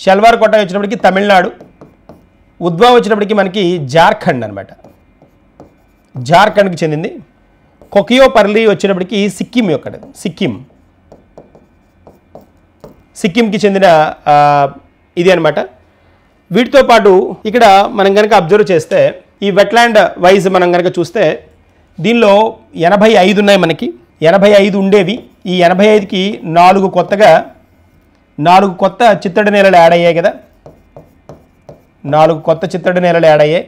షెల్వార్ కొట్టాయ్ వచ్చినప్పటికి తమిళనాడు, ఉద్వా వచ్చినప్పటికి మనకి జార్ఖండ్ అనమాట, జార్ఖండ్కి చెందింది. కొకియో పర్లీ వచ్చినప్పటికి సిక్కిం యొక్కటి, సిక్కింకి చెందిన ఇది అనమాట. వీటితో పాటు ఇక్కడ మనం కనుక అబ్జర్వ్ చేస్తే ఈ వెట్లాండ్ వైజ్ మనం కనుక చూస్తే దీనిలో 85 ఉన్నాయి మనకి. 85 ఉండేవి, ఈ 85కి 4 కొత్త చిత్తడి నేలలు యాడ్ అయ్యాయి కదా, 4 కొత్త చిత్తడి నేలలు యాడ్ అయ్యాయి,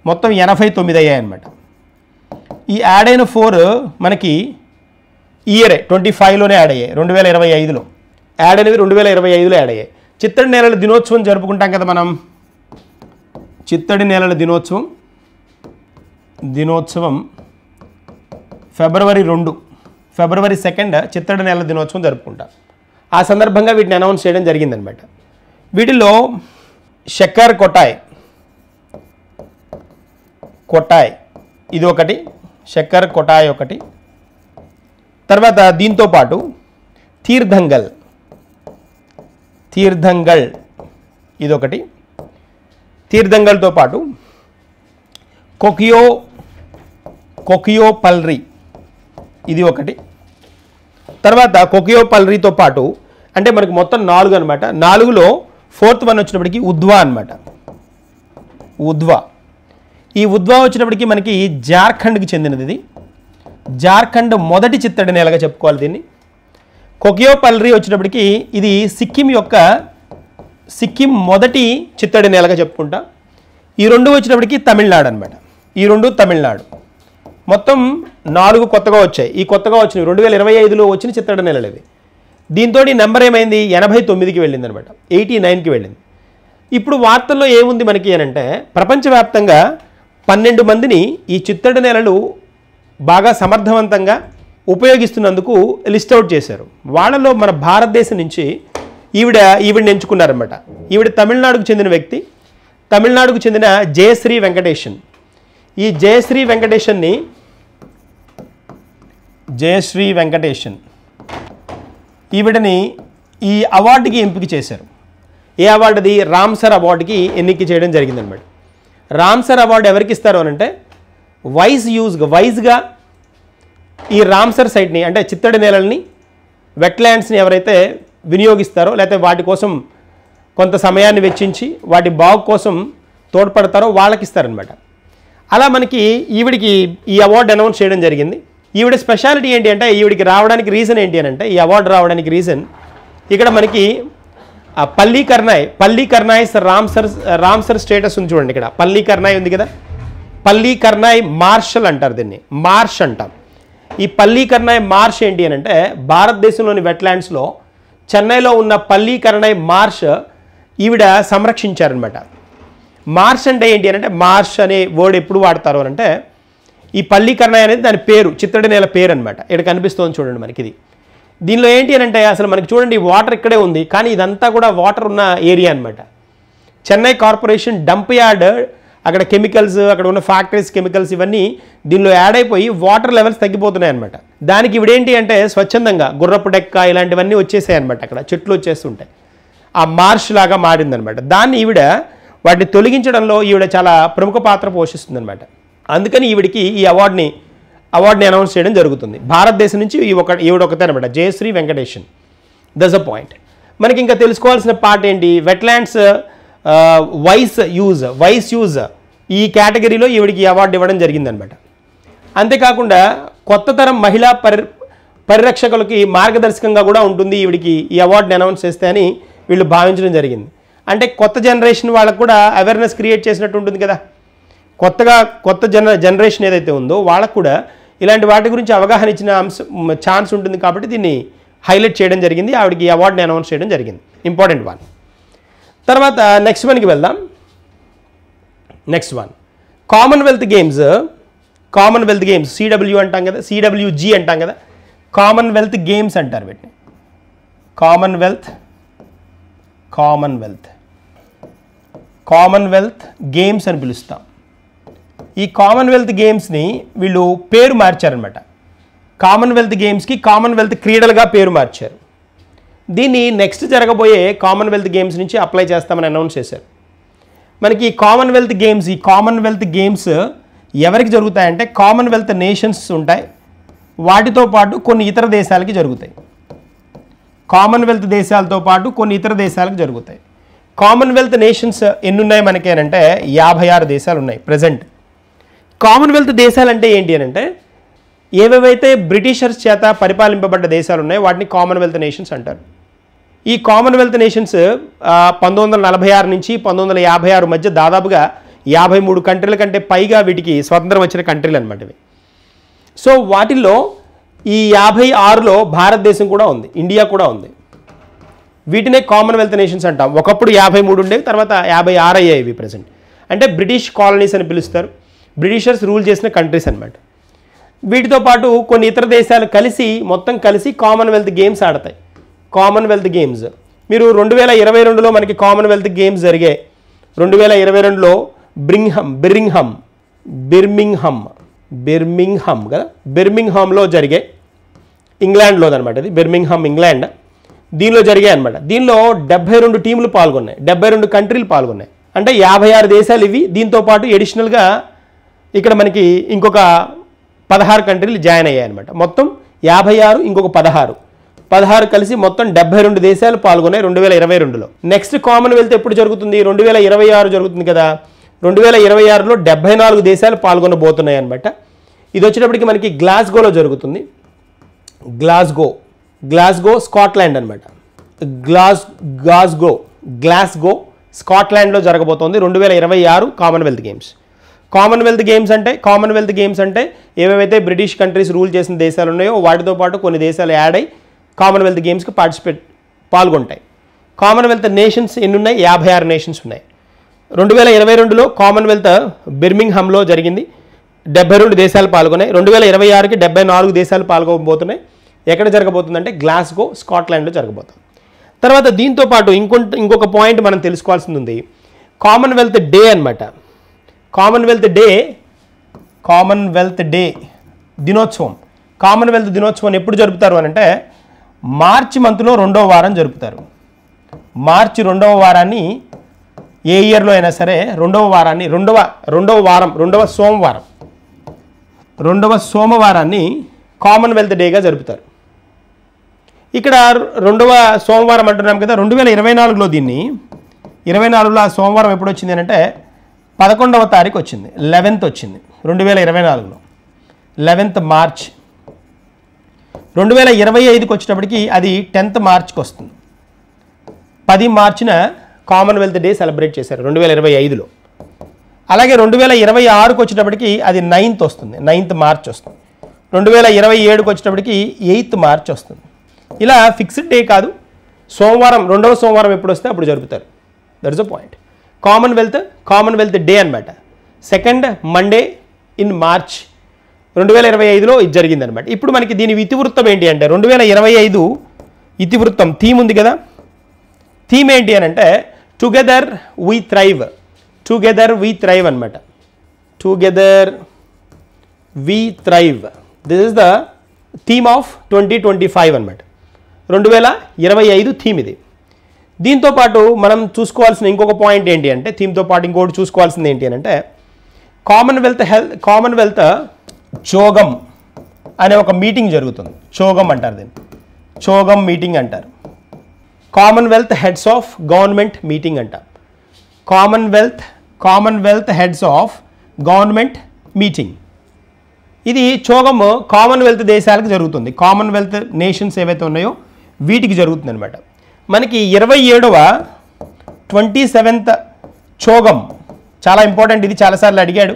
మొత్తం 89 అయ్యాయి అనమాట. ఈ యాడ్ అయిన 4 మనకి ఇయరే 25లోనే యాడ్ అయ్యాయి, 2025లో యాడ్ అనేవి 2025లో యాడ్ అయ్యాయి. చిత్తడి నేలల దినోత్సవం జరుపుకుంటాం కదా మనం. చిత్తడి నేలల దినోత్సవం ఫిబ్రవరి 2 చిత్తడి నేలల దినోత్సవం జరుపుకుంటాం. ఆ సందర్భంగా వీటిని అనౌన్స్ చేయడం జరిగిందనమాట. వీటిలో షక్కర్ కొటాయ్ ఇది ఒకటి, షక్కర్ కొటాయ్ ఒకటి. తర్వాత దీంతో పాటు తీర్థంగల్ ఇదొకటి. తీర్థంగల్తో పాటు కొకియో పల్రి ఇది ఒకటి. తర్వాత కొకియో పల్రితో పాటు అంటే మనకి మొత్తం 4 అనమాట. 4లో 4th వన్ వచ్చినప్పటికీ ఉద్వా అనమాట. ఈ ఉద్వా వచ్చినప్పటికీ మనకి జార్ఖండ్కి చెందినది. ఇది జార్ఖండ్ మొదటి చిత్తడి నేలగా చెప్పుకోవాలి దీన్ని. కొకియో పల్రి వచ్చినప్పటికీ ఇది సిక్కిం మొదటి చిత్తడి నేలగా చెప్పుకుంటా. ఈ 2 వచ్చినప్పటికీ తమిళనాడు అనమాట. ఈ 2 తమిళనాడు. మొత్తం 4 కొత్తగా వచ్చాయి. ఈ కొత్తగా వచ్చినవి 2025లో వచ్చిన చిత్తడి నేలలు ఇవి. దీంతో ఈ నెంబర్ ఏమైంది 89కి వెళ్ళింది అనమాట, 89కి వెళ్ళింది. ఇప్పుడు వార్తల్లో ఏముంది మనకి అంటే ప్రపంచవ్యాప్తంగా 12 మందిని ఈ చిత్తడి నేలలు బాగా సమర్థవంతంగా ఉపయోగిస్తున్నందుకు లిస్ట్ అవుట్ చేశారు. వాళ్ళలో మన భారతదేశం నుంచి ఈవిడని ఎంచుకున్నారన్నమాట. ఈవిడ తమిళనాడుకు చెందిన వ్యక్తి, తమిళనాడుకు చెందిన జయశ్రీ వెంకటేషన్. ఈ జయశ్రీ వెంకటేషన్ ఈవిడని ఈ అవార్డుకి ఎంపిక చేశారు. ఏ అవార్డుది? రామ్సర్ అవార్డుకి ఎన్నిక చేయడం జరిగిందనమాట. రామ్సర్ అవార్డు ఎవరికి ఇస్తారు అనంటే వైజ్గా ఈ రామ్సర్ సైట్ని అంటే చిత్తడి నేలల్ని, వెట్లాండ్స్ని ఎవరైతే వినియోగిస్తారో లేకపోతే వాటి కోసం కొంత సమయాన్ని వెచ్చించి వాటి బాగు కోసం తోడ్పడతారో వాళ్ళకి ఇస్తారనమాట. అలా మనకి ఈవిడికి ఈ అవార్డు అనౌన్స్ చేయడం జరిగింది. ఈవిడ స్పెషాలిటీ ఏంటి అంటే ఈవిడికి రావడానికి రీజన్ ఏంటి అని అంటే ఈ అవార్డు రావడానికి రీజన్ ఇక్కడ మనకి పల్లీ కర్నాయ్ రామ్సర్ స్టేటస్ ఉంది చూడండి. ఇక్కడ పల్లీ కర్నాయ్ ఉంది కదా, పల్లీ కర్నాయ్ మార్షల్ అంటారు దీన్ని, మార్ష్ అంటాం. ఈ పల్లీ కర్నాయ్ మార్ష్ ఏంటి అని అంటే భారతదేశంలోని వెట్లాండ్స్లో చెన్నైలో ఉన్న పల్లీ కర్నాయ్ మార్ష్ ఈవిడ సంరక్షించారనమాట. మార్ష్ అంటే ఏంటి అని అంటే మార్ష్ అనే వర్డ్ ఎప్పుడు వాడతారు అని అంటే ఈ పల్లీ కర్నాయ్ అనేది దాని పేరు, చిత్తడి నేల పేరు అనమాట. ఇక్కడ కనిపిస్తుంది చూడండి మనకి ఇది. దీనిలో ఏంటి అని అంటే అసలు మనకి చూడండి వాటర్ ఇక్కడే ఉంది, కానీ ఇదంతా కూడా వాటర్ ఉన్న ఏరియా అనమాట. చెన్నై కార్పొరేషన్ డంప్ యార్డ్, అక్కడ కెమికల్స్, అక్కడ ఉన్న ఫ్యాక్టరీస్ కెమికల్స్ ఇవన్నీ దీనిలో యాడ్ అయిపోయి వాటర్ లెవెల్స్ తగ్గిపోతున్నాయి అనమాట. దానికి ఇవిడేంటి అంటే స్వచ్ఛందంగా గుర్రపు డెక్క ఇలాంటివన్నీ వచ్చేసాయి అనమాట. అక్కడ చెట్లు వచ్చేస్తుంటాయి, ఆ మార్ష్ లాగా మారిందనమాట. దాన్ని ఈవిడ వాటిని తొలగించడంలో ఈవిడ చాలా ప్రముఖ పాత్ర పోషిస్తుందన్నమాట. అందుకని ఈవిడికి ఈ అవార్డుని అనౌన్స్ చేయడం జరుగుతుంది. భారతదేశం నుంచి ఈవిడ ఒకతే అనమాట, Jayashree Venkatesan. That's a point. మనకి ఇంకా తెలుసుకోవాల్సిన పార్ట్ ఏంటి, వెట్లాండ్స్ వైస్ యూజ్ ఈ కేటగిరీలో ఈవిడికి అవార్డు ఇవ్వడం జరిగిందనమాట. అంతేకాకుండా కొత్త తరం మహిళా పరిరక్షకులకి మార్గదర్శకంగా కూడా ఉంటుంది ఈవిడికి ఈ అవార్డుని అనౌన్స్ చేస్తే అని వీళ్ళు భావించడం జరిగింది. అంటే కొత్త జనరేషన్ వాళ్ళకు కూడా అవేర్నెస్ క్రియేట్ చేసినట్టు ఉంటుంది కదా. కొత్త జనరేషన్ ఏదైతే ఉందో వాళ్ళకు కూడా ఇలాంటి వాటి గురించి అవగాహన ఇచ్చిన ఛాన్స్ ఉంటుంది కాబట్టి దీన్ని హైలైట్ చేయడం జరిగింది. ఆవిడకి ఈ అవార్డుని అనౌన్స్ చేయడం జరిగింది. Important one. తర్వాత నెక్స్ట్ వన్కి వెళ్దాం. Next one Commonwealth games CW అంటాం కదా, సిడబ్ల్యూజీ అంటాం కదా, కామన్వెల్త్ గేమ్స్ అంటారు వీటిని. కామన్వెల్త్ గేమ్స్ అని పిలుస్తాం. ఈ కామన్వెల్త్ గేమ్స్ని వీళ్ళు పేరు మార్చారనమాట. కామన్వెల్త్ గేమ్స్కి కామన్వెల్త్ క్రీడలుగా పేరు మార్చారు. దీన్ని నెక్స్ట్ జరగబోయే కామన్వెల్త్ గేమ్స్ నుంచి అప్లై చేస్తామని అనౌన్స్ చేశారు. మనకి ఈ కామన్వెల్త్ గేమ్స్ ఎవరికి జరుగుతాయంటే కామన్వెల్త్ నేషన్స్ ఉంటాయి, వాటితో పాటు కొన్ని ఇతర దేశాలకి జరుగుతాయి. కామన్వెల్త్ దేశాలతో పాటు కొన్ని ఇతర దేశాలకు జరుగుతాయి. కామన్వెల్త్ నేషన్స్ ఎన్ని ఉన్నాయి మనకేనంటే 56 దేశాలు ఉన్నాయి ప్రజెంట్. కామన్వెల్త్ దేశాలు అంటే ఏంటి అని అంటే ఏవేవైతే బ్రిటిషర్స్ చేత పరిపాలింపబడ్డ దేశాలు ఉన్నాయో వాటిని కామన్వెల్త్ నేషన్స్ అంటారు. ఈ కామన్వెల్త్ నేషన్స్ 1946 నుంచి 1956 మధ్య దాదాపుగా 53 కంట్రీల కంటే పైగా వీటికి స్వతంత్రం వచ్చిన కంట్రీలు అనమాట ఇవి. సో వాటిల్లో ఈ 56లో భారతదేశం కూడా ఉంది, ఇండియా కూడా ఉంది. వీటినే కామన్వెల్త్ నేషన్స్ అంటాం. ఒకప్పుడు 53 ఉండేవి, తర్వాత 56 అయ్యాయి ఇవి ప్రజెంట్. అంటే బ్రిటిష్ కాలనీస్ అని పిలుస్తారు, బ్రిటిషర్స్ రూల్ చేసిన కంట్రీస్ అనమాట. వీటితో పాటు కొన్ని ఇతర దేశాలు మొత్తం కలిసి కామన్వెల్త్ గేమ్స్ ఆడతాయి. కామన్వెల్త్ గేమ్స్ మీరు 2022లో మనకి కామన్వెల్త్ గేమ్స్ జరిగాయి. 2022లో బిర్మింగ్హామ్ కదా, బిర్మింగ్హామ్లో జరిగే, ఇంగ్లాండ్లో అనమాట, ఇది బిర్మింగ్హామ్ ఇంగ్లాండ్, దీనిలో జరిగాయి అనమాట. దీనిలో 72 టీములు పాల్గొన్నాయి, 72 కంట్రీలు పాల్గొన్నాయి. అంటే 56 దేశాలు ఇవి. దీంతో పాటు ఎడిషనల్గా ఇక్కడ మనకి ఇంకొక 16 కంట్రీలు జాయిన్ అయ్యాయి అనమాట. మొత్తం 56, ఇంకొక 16 కలిసి మొత్తం 72 దేశాలు పాల్గొన్నాయి 2022లో. నెక్స్ట్ కామన్వెల్త్ ఎప్పుడు జరుగుతుంది? 2026 జరుగుతుంది కదా. 2026లో 74 దేశాలు పాల్గొనబోతున్నాయి అనమాట. ఇది వచ్చేటప్పటికి మనకి గ్లాస్గోలో జరుగుతుంది. గ్లాస్గో స్కాట్లాండ్ అనమాట. గ్లాస్గో స్కాట్లాండ్లో జరగబోతోంది 2026 కామన్వెల్త్ గేమ్స్ అంటే ఏవేవైతే బ్రిటిష్ కంట్రీస్ రూల్ చేసిన దేశాలు ఉన్నాయో వాటితో పాటు కొన్ని దేశాలు యాడ్ అయ్యి కామన్వెల్త్ గేమ్స్కి పాల్గొంటాయి. కామన్వెల్త్ నేషన్స్ ఎన్ని ఉన్నాయి? 56 నేషన్స్ ఉన్నాయి. 2022లో కామన్వెల్త్ బిర్మింగ్హామ్లో జరిగింది, 72 దేశాలు పాల్గొన్నాయి. 2026కి 74 దేశాలు పాల్గొనబోతున్నాయి. ఎక్కడ జరగబోతుందంటే గ్లాస్గో స్కాట్లాండ్లో జరగబోతుంది. తర్వాత దీంతో పాటు ఇంకొక పాయింట్ మనం తెలుసుకోవాల్సింది ఉంది. కామన్వెల్త్ డే అనమాట. కామన్వెల్త్ డే దినోత్సవం. కామన్వెల్త్ దినోత్సవం ఎప్పుడు జరుపుతారు అని అంటే మార్చి మంత్లో 2వ వారం జరుపుతారు. మార్చి 2వ వారాన్ని ఏ ఇయర్లో అయినా సరే 2వ వారాన్ని రెండవ సోమవారాన్ని కామన్వెల్త్ డేగా జరుపుతారు. ఇక్కడ 2వ సోమవారం అంటున్నాం కదా. 2024లో దీన్ని 24లో ఆ సోమవారం ఎప్పుడు వచ్చింది అని అంటే 11వ తారీఖు వచ్చింది, 11th వచ్చింది 2024లో, 11th మార్చ్. 2025కి వచ్చేటప్పటికి అది 10th మార్చ్కి వస్తుంది. 10 మార్చిన కామన్వెల్త్ డే సెలబ్రేట్ చేశారు 2025లో. అలాగే 2026కి వచ్చేటప్పటికి అది 9th వస్తుంది, 9th మార్చ్ వస్తుంది. 2027కి వచ్చేటప్పటికి 8th మార్చ్ వస్తుంది. ఇలా ఫిక్స్డ్ డే కాదు, సోమవారం 2వ సోమవారం ఎప్పుడు వస్తే అప్పుడు జరుపుతారు. That's the point. Commonwealth day అనమాట. సెకండ్ మండే ఇన్ మార్చ్ 2025లో ఇది జరిగిందనమాట. ఇప్పుడు మనకి దీని ఇతివృత్తం ఏంటి అంటే 2025 ఇతివృత్తం థీమ్ ఉంది కదా. థీమ్ ఏంటి అని అంటే టుగెదర్ వీ థ్రైవ్ అనమాట. Together we thrive, this is the theme of 2025 అనమాట. 2025 థీమ్ ఇది. దీంతో పాటు మనం చూసుకోవాల్సిన ఇంకొక పాయింట్ ఏంటి అంటే థీమ్తో పాటు ఇంకోటి చూసుకోవాల్సింది ఏంటి అని అంటే కామన్వెల్త్ చోగం అనే ఒక మీటింగ్ జరుగుతుంది. చోగం అంటారు దీన్ని, చోగం మీటింగ్ అంటారు. Commonwealth heads of government meeting అంటారు. Commonwealth heads of government meeting. ఇది చోగము కామన్వెల్త్ దేశాలకు జరుగుతుంది. కామన్వెల్త్ నేషన్స్ ఏవైతే ఉన్నాయో వీటికి జరుగుతుంది అనమాట. మనకి 27th చోగం చాలా ఇంపార్టెంట్. ఇది చాలాసార్లు అడిగాడు.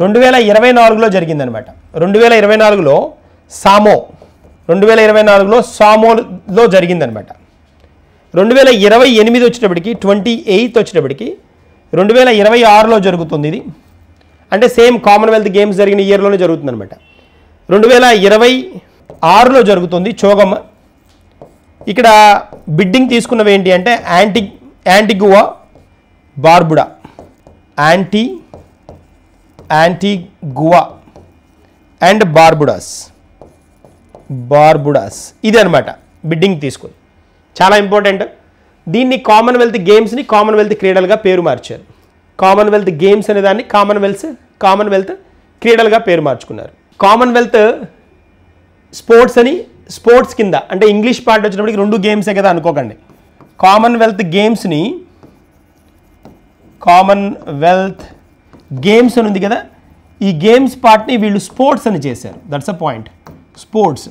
2024లో జరిగిందనమాట. 2024లో సామోలో జరిగిందనమాట. 2028 వచ్చేటప్పటికి 28th వచ్చేటప్పటికి 2026లో జరుగుతుంది ఇది. అంటే సేమ్ కామన్వెల్త్ గేమ్స్ జరిగిన ఇయర్లోనే జరుగుతుంది అనమాట. 2026లో జరుగుతుంది చోగమ్. ఇక్కడ బిడ్డింగ్ తీసుకున్నవి ఏంటి అంటే యాంటిగువా బార్బుడా, యాంటిగువా అండ్ బార్బుడాస్ ఇది అనమాట బిడ్డింగ్ తీసుకుంది. చాలా ఇంపార్టెంట్. దీన్ని కామన్వెల్త్ గేమ్స్ని కామన్వెల్త్ క్రీడలుగా పేరు మార్చారు. కామన్వెల్త్ గేమ్స్ అనే దాన్ని కామన్వెల్త్ క్రీడలుగా పేరు మార్చుకున్నారు. కామన్వెల్త్ స్పోర్ట్స్ అని స్పోర్ట్స్ కింద అంటే ఇంగ్లీష్ పార్ట్ వచ్చినప్పటికి 2 గేమ్సే కదా అనుకోకండి. కామన్వెల్త్ గేమ్స్ అని ఉంది కదా, ఈ గేమ్స్ పార్ట్ని వీళ్ళు స్పోర్ట్స్ అని చేశారు. That's a point. స్పోర్ట్స్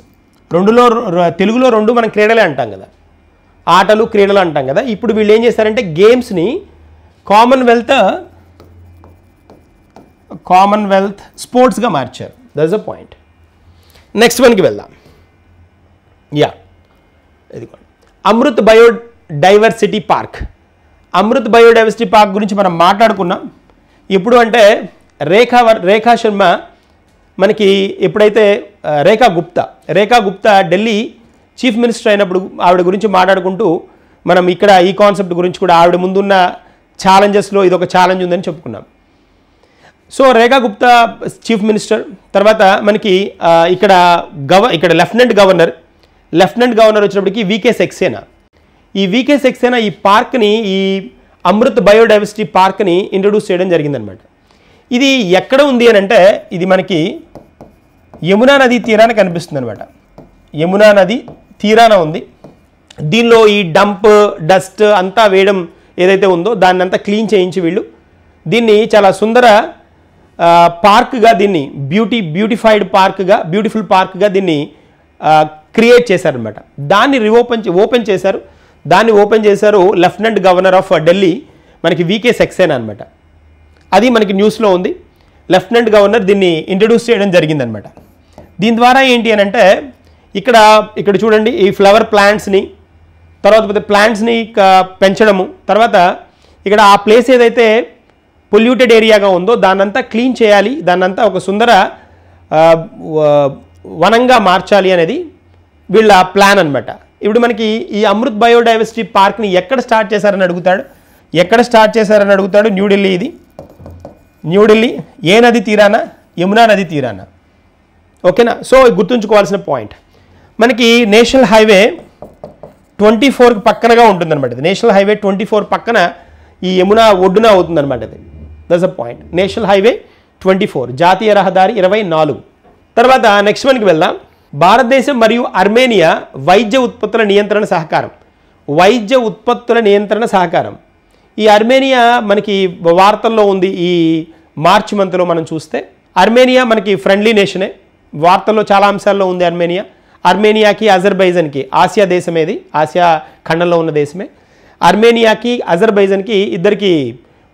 తెలుగులో 2 మనం క్రీడలే అంటాం కదా, ఆటలు క్రీడలు అంటాం కదా. ఇప్పుడు వీళ్ళు ఏం చేశారంటే గేమ్స్ని కామన్వెల్త్ స్పోర్ట్స్గా మార్చారు. That's a point. నెక్స్ట్ వన్కి వెళ్దాం. ఇదిగోండి Amrit biodiversity park. Amrit biodiversity park గురించి మనం మాట్లాడుకున్నాం. ఇప్పుడు అంటే రేఖా శర్మ మనకి ఎప్పుడైతే రేఖా గుప్తా ఢిల్లీ చీఫ్ మినిస్టర్ అయినప్పుడు ఆవిడ గురించి మాట్లాడుకుంటూ మనం ఇక్కడ ఈ కాన్సెప్ట్ గురించి కూడా ఆవిడ ముందున్న ఛాలెంజెస్లో ఇది ఒక ఛాలెంజ్ ఉందని చెప్పుకున్నాం. సో రేఖా గుప్తా చీఫ్ మినిస్టర్, తర్వాత మనకి ఇక్కడ లెఫ్టినెంట్ గవర్నర్ వచ్చినప్పటికి వీకే సక్సేనా. ఈ వీకే సక్సేనా ఈ పార్క్ని, ఈ అమృత్ బయోడైవర్సిటీ పార్క్ని ఇంట్రొడ్యూస్ చేయడం జరిగిందనమాట. ఇది ఎక్కడ ఉంది అని అంటే ఇది మనకి యమునా నది తీరాన కనిపిస్తుంది అనమాట. యమునా నది తీరాన ఉంది. దీనిలో ఈ డంప్ డస్ట్ అంతా వేయడం ఏదైతే ఉందో దాన్ని అంతా క్లీన్ చేయించి వీళ్ళు దీన్ని చాలా సుందర పార్క్గా, దీన్ని బ్యూటిఫుల్ పార్క్గా దీన్ని క్రియేట్ చేశారనమాట. దాన్ని ఓపెన్ చేశారు లెఫ్టినెంట్ గవర్నర్ ఆఫ్ ఢిల్లీ మనకి వీకే సక్సేనా అనమాట. అది మనకి న్యూస్లో ఉంది. లెఫ్టినెంట్ గవర్నర్ దీన్ని ఇంట్రడ్యూస్ చేయడం జరిగిందనమాట. దీని ద్వారా ఏంటి అని అంటే ఇక్కడ చూడండి, ఈ ఫ్లవర్ ప్లాంట్స్ని, తర్వాత ప్లాంట్స్ని పెంచడము, తర్వాత ఇక్కడ ఆ ప్లేస్ ఏదైతే పొల్యూటెడ్ ఏరియాగా ఉందో దాన్నంతా క్లీన్ చేయాలి, దాన్నంతా ఒక సుందర వనంగా మార్చాలి అనేది వీళ్ళ ప్లాన్ అనమాట. ఇప్పుడు మనకి ఈ అమృత్ బయోడైవర్సిటీ పార్క్ని ఎక్కడ స్టార్ట్ చేశారని అడుగుతాడు. న్యూఢిల్లీ. ఇది న్యూఢిల్లీ. ఏ నది తీరాన? యమునా నది తీరాన. ఓకేనా? సో గుర్తుంచుకోవాల్సిన పాయింట్, మనకి నేషనల్ హైవే 24 పక్కనగా ఉంటుందన్నమాట. ఇది నేషనల్ హైవే 24 పక్కన ఈ యమునా ఒడ్డున అవుతుందన్నమాట. ఇది that's a point. National highway 24, జాతీయ రహదారి 24. తర్వాత నెక్స్ట్ వన్కి వెళ్దాం. భారతదేశం మరియు అర్మేనియా వైద్య ఉత్పత్తుల నియంత్రణ సహకారం. ఈ అర్మేనియా మనకి వార్తల్లో ఉంది. ఈ మార్చ్ మంత్లో మనం చూస్తే అర్మేనియా మనకి ఫ్రెండ్లీ నేషనే, వార్తల్లో చాలా అంశాల్లో ఉంది. అర్మేనియాకి అజర్బైజాన్కి, ఆసియా దేశం ఏది, ఆసియా ఖండంలో ఉన్న దేశమే. అర్మేనియాకి అజర్బైజాన్కి ఇద్దరికి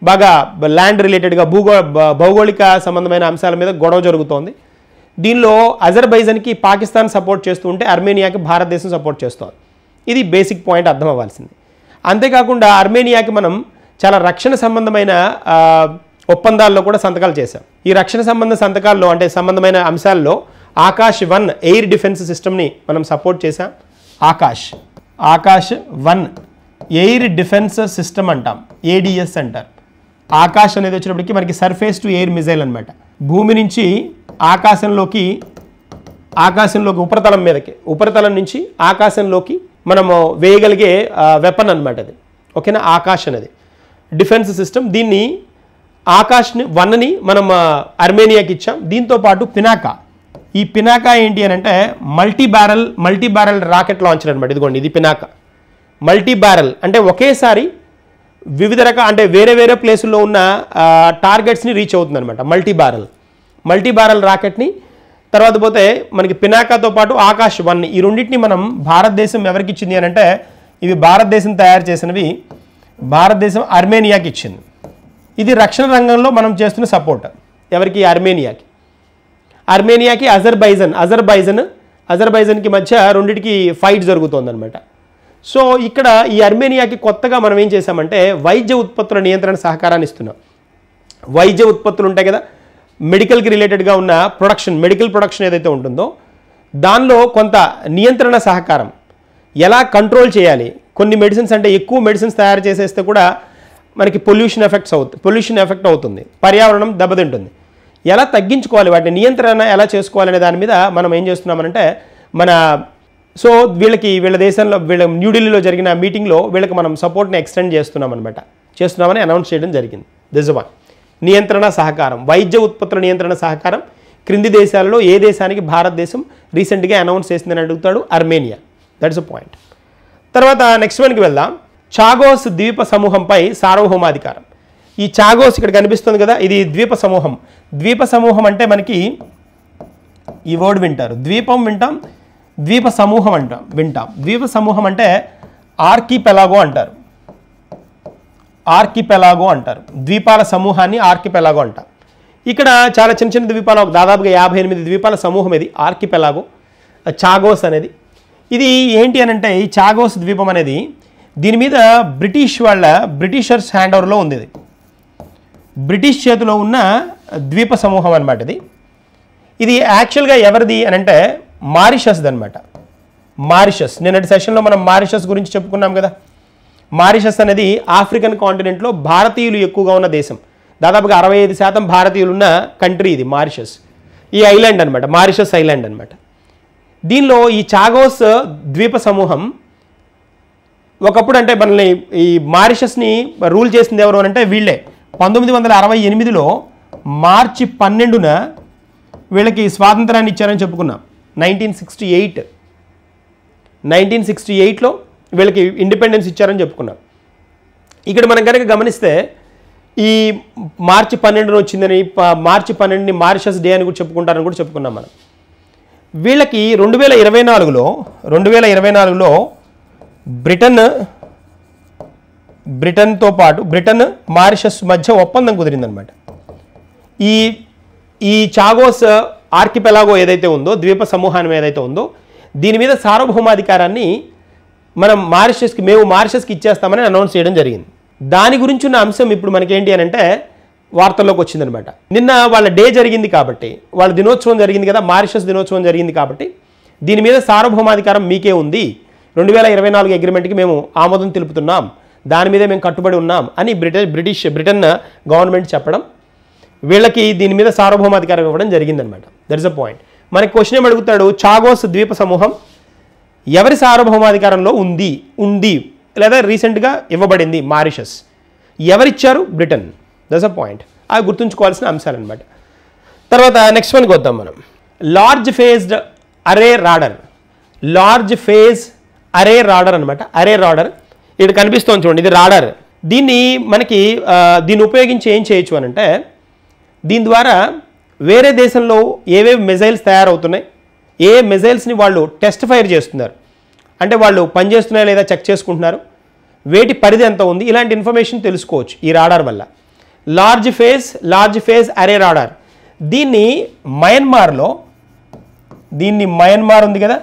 బాగా ల్యాండ్ రిలేటెడ్గా భౌగోళిక సంబంధమైన అంశాల మీద గొడవ జరుగుతోంది. దీనిలో అజర్బైజాన్కి పాకిస్తాన్ సపోర్ట్ చేస్తూ ఉంటే అర్మేనియాకి భారతదేశం సపోర్ట్ చేస్తోంది. ఇది బేసిక్ పాయింట్ అర్థం అవ్వాల్సింది. అంతేకాకుండా అర్మేనియాకి మనం చాలా రక్షణ సంబంధమైన ఒప్పందాల్లో కూడా సంతకాలు చేశాం. ఈ రక్షణ సంతకాల్లో అంటే సంబంధమైన అంశాల్లో ఆకాశ్-1 ఎయిర్ డిఫెన్స్ సిస్టమ్ని మనం సపోర్ట్ చేసాం. ఆకాశ్-1 ఎయిర్ డిఫెన్స్ సిస్టమ్ అంటాం, ఏడిఎస్ అంటారు. ఆకాశ్ అనేది వచ్చినప్పటికీ మనకి సర్ఫేస్ టు ఎయిర్ మిజైల్ అనమాట. భూమి నుంచి ఆకాశంలోకి ఉపరితలం నుంచి ఆకాశంలోకి మనము వేయగలిగే వెపన్ అనమాట అది. ఓకేనా? ఆకాశ్ అనేది డిఫెన్స్ సిస్టమ్. దీన్ని ఆకాశ్-1ని మనం అర్మేనియాకి ఇచ్చాం. దీంతోపాటు ఈ పినాకా ఏంటి అని అంటే మల్టీ బ్యారల్ రాకెట్ లాంచర్ అనమాట. ఇదిగోండి, ఇది పినాకా. మల్టీ బ్యారల్ అంటే ఒకేసారి వివిధ అంటే వేరే ప్లేసుల్లో ఉన్న టార్గెట్స్ని రీచ్ అవుతుంది అనమాట. మల్టీ బ్యారల్ రాకెట్ని. తర్వాత పోతే మనకి పినాకాతో పాటు ఆకాశ్-1 ఈ రెండింటిని మనం భారతదేశం ఎవరికి ఇచ్చింది అని అంటే ఇవి భారతదేశం తయారు చేసినవి, భారతదేశం అర్మేనియాకి ఇచ్చింది. ఇది రక్షణ రంగంలో మనం చేస్తున్న సపోర్ట్ ఎవరికి? అర్మేనియాకి అజర్బైజాన్కి మధ్య రెండింటికి ఫైట్ జరుగుతోందనమాట. సో ఇక్కడ ఈ అర్మేనియాకి కొత్తగా మనం ఏం చేసామంటే వైద్య ఉత్పత్తుల నియంత్రణ సహకారాన్ని ఇస్తున్నాం. వైద్య ఉత్పత్తులు ఉంటాయి కదా, మెడికల్కి రిలేటెడ్గా ఉన్న మెడికల్ ప్రొడక్షన్ ఏదైతే ఉంటుందో దానిలో కొంత నియంత్రణ సహకారం, ఎలా కంట్రోల్ చేయాలి. కొన్ని మెడిసిన్స్ అంటే ఎక్కువ మెడిసిన్స్ తయారు చేసేస్తే కూడా మనకి పొల్యూషన్ ఎఫెక్ట్ అవుతుంది, పర్యావరణం దెబ్బతింటుంది. ఎలా తగ్గించుకోవాలి, వాటిని నియంత్రణ ఎలా చేసుకోవాలనే దాని మీద మనం ఏం చేస్తున్నామనంటే వీళ్ళ దేశంలో న్యూఢిల్లీలో జరిగిన మీటింగ్లో వీళ్ళకి మనం సపోర్ట్ని ఎక్స్టెండ్ చేస్తున్నామని అనౌన్స్ చేయడం జరిగింది. This is one. నియంత్రణ సహకారం, వైద్య ఉత్పత్తుల నియంత్రణ సహకారం క్రింది దేశాలలో ఏ దేశానికి భారతదేశం రీసెంట్గా అనౌన్స్ చేసిందని అడుగుతాడు? అర్మేనియా. That's a point. తర్వాత నెక్స్ట్ వన్కి వెళ్దాం. చాగోస్ ద్వీప సమూహంపై సార్వభౌమాధికారం. ఈ చాగోస్ ఇక్కడ కనిపిస్తుంది కదా, ఇది ద్వీప సమూహం అంటే మనకి ఈ వర్డ్ వింటారు, ద్వీపం వింటాం, ద్వీప సమూహం వింటాం. ద్వీప సమూహం అంటే ఆర్కిపెలాగో అంటారు. ద్వీపాల సమూహాన్ని ఆర్కిపెలాగో అంటారు. ఇక్కడ చాలా చిన్న ద్వీపాలు, దాదాపుగా 58 ద్వీపాల సమూహం ఇది ఆర్కిపెలాగో, చాగోస్ అనేది. ఇది ఏంటి అని అంటే ఈ చాగోస్ ద్వీపం అనేది దీని మీద బ్రిటిషర్స్ హ్యాండ్ ఓవర్లో ఉంది. ఇది బ్రిటిష్ చేతిలో ఉన్న ద్వీప సమూహం అనమాట. ఇది యాక్చువల్గా ఎవరిది అని అంటే మారిషస్ది అనమాట. నిన్నటి సెషన్లో మనం మారిషస్ గురించి చెప్పుకున్నాం కదా. మారిషస్ అనేది ఆఫ్రికన్ కాంటినెంట్లో భారతీయులు ఎక్కువగా ఉన్న దేశం. దాదాపుగా 65% భారతీయులు ఉన్న కంట్రీ ఇది మారిషస్. ఈ ఐలాండ్ అనమాట, మారిషస్ ఐలాండ్ అనమాట. దీనిలో ఈ చాగోస్ ద్వీప సమూహం ఒకప్పుడు అంటే మనల్ని ఈ మారిషస్ని రూల్ చేసింది ఎవరు అంటే వీళ్ళే. 1968లో మార్చి 12న వీళ్ళకి స్వాతంత్రాన్ని ఇచ్చారని చెప్పుకున్నాం. 1968లో వీళ్ళకి ఇండిపెండెన్స్ ఇచ్చారని చెప్పుకున్నాం. ఇక్కడ మనం కనుక గమనిస్తే ఈ మార్చి 12న వచ్చిందని, మార్చి 12ని మారిషస్ డే అని కూడా చెప్పుకుంటారని కూడా చెప్పుకున్నాం మనం. వీళ్ళకి 2024లో బ్రిటన్తో పాటు బ్రిటన్ మారిషస్ మధ్య ఒప్పందం కుదిరిందనమాట. ఈ చాగోస్ ఆర్కిపెలాగో ఏదైతే ఉందో, ద్వీప సమూహాన్ని ఏదైతే ఉందో, దీని మీద సార్వభౌమాధికారాన్ని మేము మారిషస్కి ఇచ్చేస్తామని అనౌన్స్ చేయడం జరిగింది. దాని గురించి ఉన్న అంశం ఇప్పుడు మనకేంటి అని అంటే వార్తల్లోకి వచ్చిందనమాట. నిన్న వాళ్ళ డే జరిగింది కాబట్టి, వాళ్ళ దినోత్సవం జరిగింది కదా, మారిషస్ దినోత్సవం జరిగింది కాబట్టి దీని మీద సార్వభౌమాధికారం మీకే ఉంది, 2024 అగ్రిమెంట్కి మేము ఆమోదం తెలుపుతున్నాం, దాని మీద మేము కట్టుబడి ఉన్నాం అని బ్రిటన్ గవర్నమెంట్ చెప్పడం, వీళ్ళకి దీని మీద సార్వభౌమాధికారం ఇవ్వడం జరిగిందనమాట. That is a point. మనకి క్వశ్చన్ ఏం అడుగుతాడు, చాగోస్ ద్వీప సమూహం ఎవరి సార్వభౌమాధికారంలో ఉంది లేదా రీసెంట్గా ఇవ్వబడింది మారిషస్, ఎవరిచ్చారు? బ్రిటన్. That's a point. అవి గుర్తుంచుకోవాల్సిన అంశాలు అనమాట. తర్వాత నెక్స్ట్ వన్కి వద్దాం మనం. లార్జ్ ఫేజ్డ్ అరే రాడర్. లార్జ్ ఫేజ్ అరే రాడర్ అనమాట. అరే రాడర్ ఇక్కడ కనిపిస్తోంది చూడండి, ఇది రాడర్. దీన్ని ఉపయోగించి ఏం చేయొచ్చు అని అంటే, దీని ద్వారా వేరే దేశంలో ఏవేవి మిజైల్స్ తయారవుతున్నాయి, ఏ మిజైల్స్ని వాళ్ళు టెస్ట్ ఫైర్ చేస్తున్నారు అంటే వాళ్ళు పనిచేస్తున్నాయా లేదా చెక్ చేసుకుంటున్నారు, వేటి పరిధి ఎంత ఉంది, ఇలాంటి ఇన్ఫర్మేషన్ తెలుసుకోవచ్చు ఈ రాడార్ వల్ల. లార్జ్ ఫేజ్ అరే రాడార్. దీన్ని మయన్మార్ ఉంది కదా,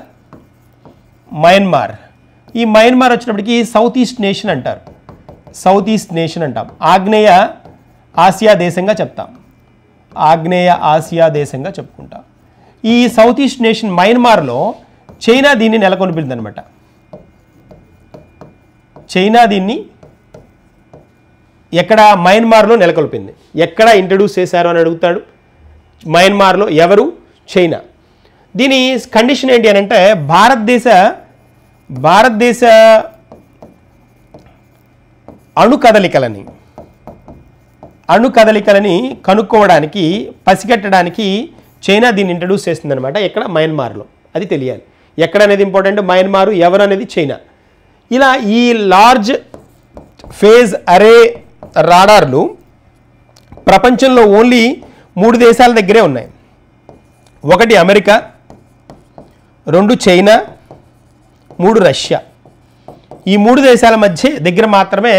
ఈ మయన్మార్ వచ్చినప్పటికీ సౌత్ ఈస్ట్ నేషన్ అంటాం. ఆగ్నేయ ఆసియా దేశంగా చెప్తాం, చెప్పుకుంటాం. ఈ సౌత్ ఈస్ట్ నేషన్ మయన్మార్లో చైనా దీన్ని నెలకొల్పింది అనమాట. చైనా దీన్ని ఎక్కడ? మయన్మార్లో నెలకొల్పింది. ఎక్కడ ఇంట్రడ్యూస్ చేశారు అని అడుగుతాడు. మయన్మార్లో. ఎవరు? చైనా. దీని కండిషన్ ఏంటి అని అంటే, భారతదేశ అణు కదలికలని కనుక్కోవడానికి, పసిగట్టడానికి చైనా దీన్ని ఇంట్రడ్యూస్ చేస్తుందన్నమాట. ఎక్కడ? మయన్మార్లో. అది తెలియాలి. ఎక్కడ అనేది ఇంపార్టెంట్. మయన్మారు, ఎవరు అనేది చైనా. ఇలా ఈ లార్జ్ ఫేజ్ అరే రాడార్లు ప్రపంచంలో ఓన్లీ 3 దేశాల దగ్గరే ఉన్నాయి. 1 అమెరికా, 2 చైనా, 3 రష్యా. ఈ 3 దేశాల దగ్గర మాత్రమే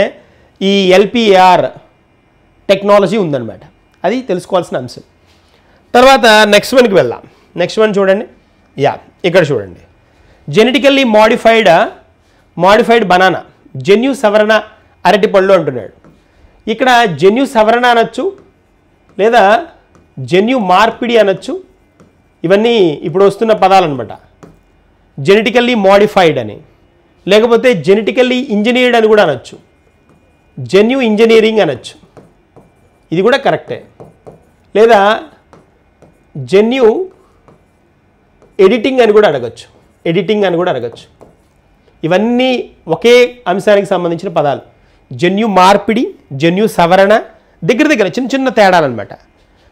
ఈ LPAR టెక్నాలజీ ఉందన్నమాట. అది తెలుసుకోవాల్సిన అంశం. తర్వాత నెక్స్ట్ వన్కి వెళ్దాం. నెక్స్ట్ వన్ చూడండి. ఇక్కడ చూడండి. జెనెటికల్లీ మాడిఫైడ్ బనానా, జన్యు సవరణ అరటిపళ్ళు అంటున్నాడు. ఇక్కడ జన్యు సవరణ అనొచ్చు, లేదా జన్యు మార్పిడి అనొచ్చు. ఇవన్నీ ఇప్పుడు వస్తున్న పదాలు అనమాట. జెనెటికల్లీ మాడిఫైడ్ అని, లేకపోతే జెనెటికల్లీ ఇంజనీర్డ్ అని కూడా అనొచ్చు, జన్యు ఇంజనీరింగ్ అనొచ్చు, ఇది కూడా కరెక్టే. లేదా జన్యు ఎడిటింగ్ అని కూడా అడగచ్చు. ఇవన్నీ ఒకే అంశానికి సంబంధించిన పదాలు. జన్యు మార్పిడి, జన్యు సవరణ దగ్గర చిన్న తేడాలన్నమాట.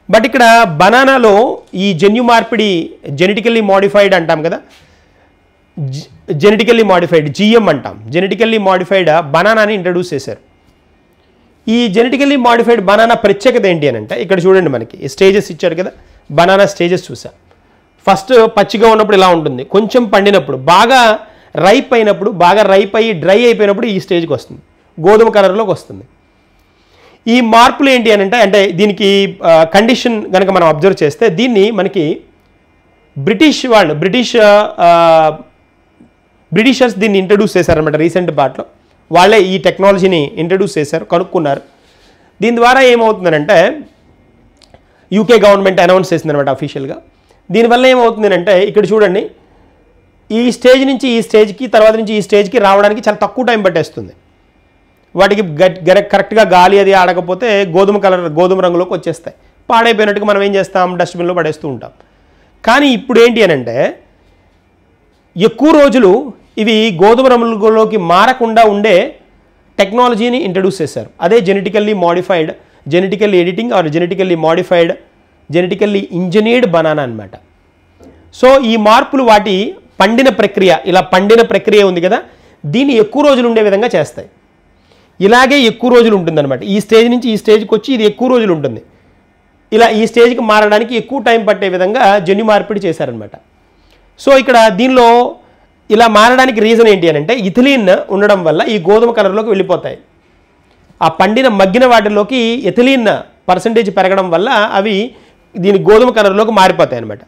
బట్ ఇక్కడ బనానాలో ఈ జన్యు మార్పిడి, జెనెటికల్లీ మాడిఫైడ్ అంటాం కదా, జెనెటికల్లీ మాడిఫైడ్ GM అంటాం. జెనెటికల్లీ మాడిఫైడ్ బనానాని ఇంట్రడ్యూస్ చేశారు. ఈ జెనెటికల్లీ మాడిఫైడ్ బనానా ప్రత్యేకత ఏంటి అని అంటే, ఇక్కడ చూడండి, మనకి స్టేజెస్ ఇచ్చాడు కదా, బనానా స్టేజెస్ చూసా. ఫస్ట్ పచ్చిగా ఉన్నప్పుడు ఇలా ఉంటుంది, కొంచెం పండినప్పుడు, బాగా రైప్ అయినప్పుడు, బాగా రైప్ అయ్యి డ్రై అయిపోయినప్పుడు ఈ స్టేజ్కి వస్తుంది, గోధుమ కలర్లోకి వస్తుంది. ఈ మార్పులు ఏంటి అని అంటే దీనికి కండిషన్ కనుక మనం అబ్జర్వ్ చేస్తే, దీన్ని మనకి బ్రిటిషర్స్ దీన్ని ఇంట్రడ్యూస్ చేశారనమాట. రీసెంట్ పార్ట్లో వాళ్ళే ఈ టెక్నాలజీని ఇంట్రడ్యూస్ చేశారు, కనుక్కున్నారు. దీని ద్వారా ఏమవుతుందంటే, UK గవర్నమెంట్ అనౌన్స్ చేసిందనమాట అఫీషియల్గా. దీనివల్ల ఏమవుతుందంటే, ఇక్కడ చూడండి, ఈ స్టేజ్ నుంచి ఈ స్టేజ్కి, తర్వాత నుంచి ఈ స్టేజ్కి రావడానికి చాలా తక్కువ టైం పట్టేస్తుంది. వాటికి కరెక్ట్గా గాలి అది ఆడకపోతే గోధుమ రంగులోకి వచ్చేస్తాయి. పాడైపోయినట్టుగా మనం ఏం చేస్తాం, డస్ట్బిన్లో పడేస్తూ ఉంటాం. కానీ ఇప్పుడు ఏంటి అని అంటే ఎక్కువ రోజులు ఇవి గోధుమ రంగులోకి మారకుండా ఉండే టెక్నాలజీని ఇంట్రడ్యూస్ చేశారు. అదే genetically modified, genetically editing or genetically modified, genetically engineered banana అనమాట. సో ఈ మార్పులు వాటి పండిన ప్రక్రియ, ఇలా పండిన ప్రక్రియ ఉంది కదా, దీన్ని ఎక్కువ రోజులు ఉండే విధంగా చేస్తాయి. ఇలాగే ఎక్కువ రోజులు ఉంటుందన్నమాట. ఈ స్టేజ్ నుంచి ఈ స్టేజ్కి వచ్చి ఇది ఎక్కువ రోజులు ఉంటుంది. ఇలా ఈ స్టేజ్కి మారడానికి ఎక్కువ టైం పట్టే విధంగా జన్యు మార్పిడి చేశారనమాట. సో ఇక్కడ దీనిలో ఇలా మారడానికి రీజన్ ఏంటి అని అంటే ఇథిలీన్ ఉండడం వల్ల ఈ గోధుమ కలర్లోకి వెళ్ళిపోతాయి. ఆ పండిన మగ్గిన వాటిలోకి ఎథిలీన్ పర్సంటేజ్ పెరగడం వల్ల అవి దీని గోధుమ కలర్లోకి మారిపోతాయి అనమాట.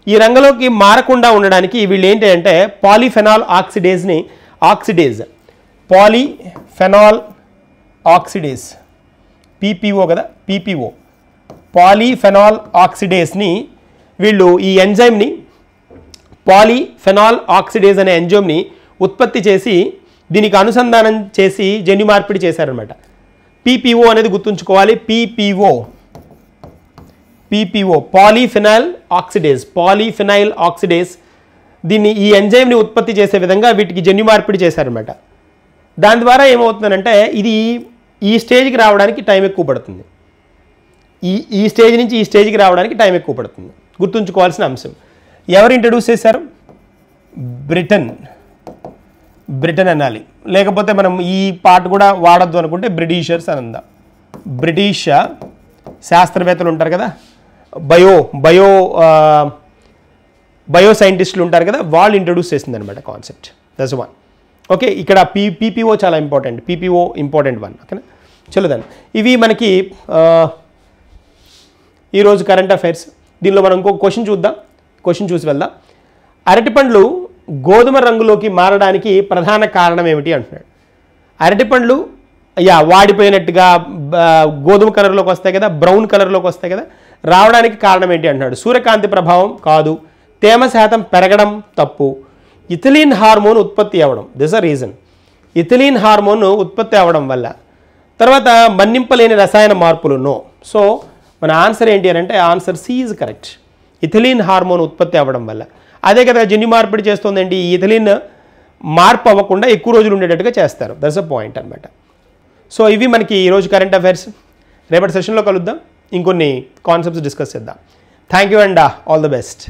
ఈ రంగులోకి మారకుండా ఉండడానికి వీళ్ళు ఏంటి అంటే పాలీఫెనాల్ ఆక్సిడేజ్ పీపీఓ కదా, పీపీఓ పాలీఫెనాల్ ఆక్సిడేజ్ని వీళ్ళు ఈ ఎంజైమ్ని పాలీఫెనాల్ ఆక్సిడేజ్ అనే ఎంజైమ్ని ఉత్పత్తి చేసి దీనికి అనుసంధానం చేసి జన్యు మార్పిడి చేశారనమాట. పీపీఓ అనేది గుర్తుంచుకోవాలి. పీపీఓ పాలీఫెనాల్ ఆక్సిడేజ్ దీన్ని ఈ ఎంజైమ్ని ఉత్పత్తి చేసే విధంగా వీటికి జన్యు మార్పిడి చేశారనమాట. దాని ద్వారా ఏమవుతుందంటే ఇది ఈ స్టేజ్కి రావడానికి టైం ఎక్కువ పడుతుంది. ఈ స్టేజ్ నుంచి ఈ స్టేజ్కి రావడానికి టైం ఎక్కువ పడుతుంది. గుర్తుంచుకోవాల్సిన అంశం. ఎవరు ఇంట్రడ్యూస్ చేశారు? బ్రిటన్ అనాలి, లేకపోతే మనం ఈ పార్ట్ కూడా వాడద్దు అనుకుంటే బ్రిటిషర్స్ అని అందాం. బ్రిటిష్ శాస్త్రవేత్తలు ఉంటారు కదా, బయో సైంటిస్టులు ఉంటారు కదా, వాళ్ళు ఇంట్రడ్యూస్ చేసింది అనమాట కాన్సెప్ట్. That's one. ఓకే, ఇక్కడ పీపీఓ చాలా ఇంపార్టెంట్. PPO important one. ఓకేనా, చలోదాన్ని ఇవి మనకి ఈరోజు కరెంట్ అఫైర్స్. దీనిలో మనం ఇంకొక క్వశ్చన్ చూద్దాం. క్వశ్చన్ చూసి వెళ్దాం. అరటిపండ్లు గోధుమ రంగులోకి మారడానికి ప్రధాన కారణం ఏమిటి అంటున్నాడు. అరటిపండ్లు వాడిపోయినట్టుగా గోధుమ కలర్లోకి వస్తాయి కదా, బ్రౌన్ కలర్లోకి వస్తాయి కదా, రావడానికి కారణం ఏంటి అంటున్నాడు. సూర్యకాంతి ప్రభావం కాదు, తేమ శాతం పెరగడం తప్పు, ఇథిలీన్ హార్మోన్ ఉత్పత్తి అవ్వడం. This a reason. Ethylene hormone ఉత్పత్తి అవ్వడం వల్ల. తర్వాత మన్నింపలేని రసాయన మార్పులు. నో. సో మన ఆన్సర్ ఏంటి అని అంటే answer C is correct. Ethylene hormone ఉత్పత్తి అవ్వడం వల్ల. అదే కదా జన్యు మార్పిడి చేస్తుందండి. ఈ ఇథిలీన్ మార్పు అవ్వకుండా ఎక్కువ రోజులు ఉండేటట్టుగా చేస్తారు. దట్స్ అ పాయింట్ అనమాట. సో ఇవి మనకి ఈరోజు కరెంట్ అఫైర్స్. రేపటి సెషన్లో కలుద్దాం, ఇంకొన్ని కాన్సెప్ట్స్ డిస్కస్ చేద్దాం. Thank you and all the best.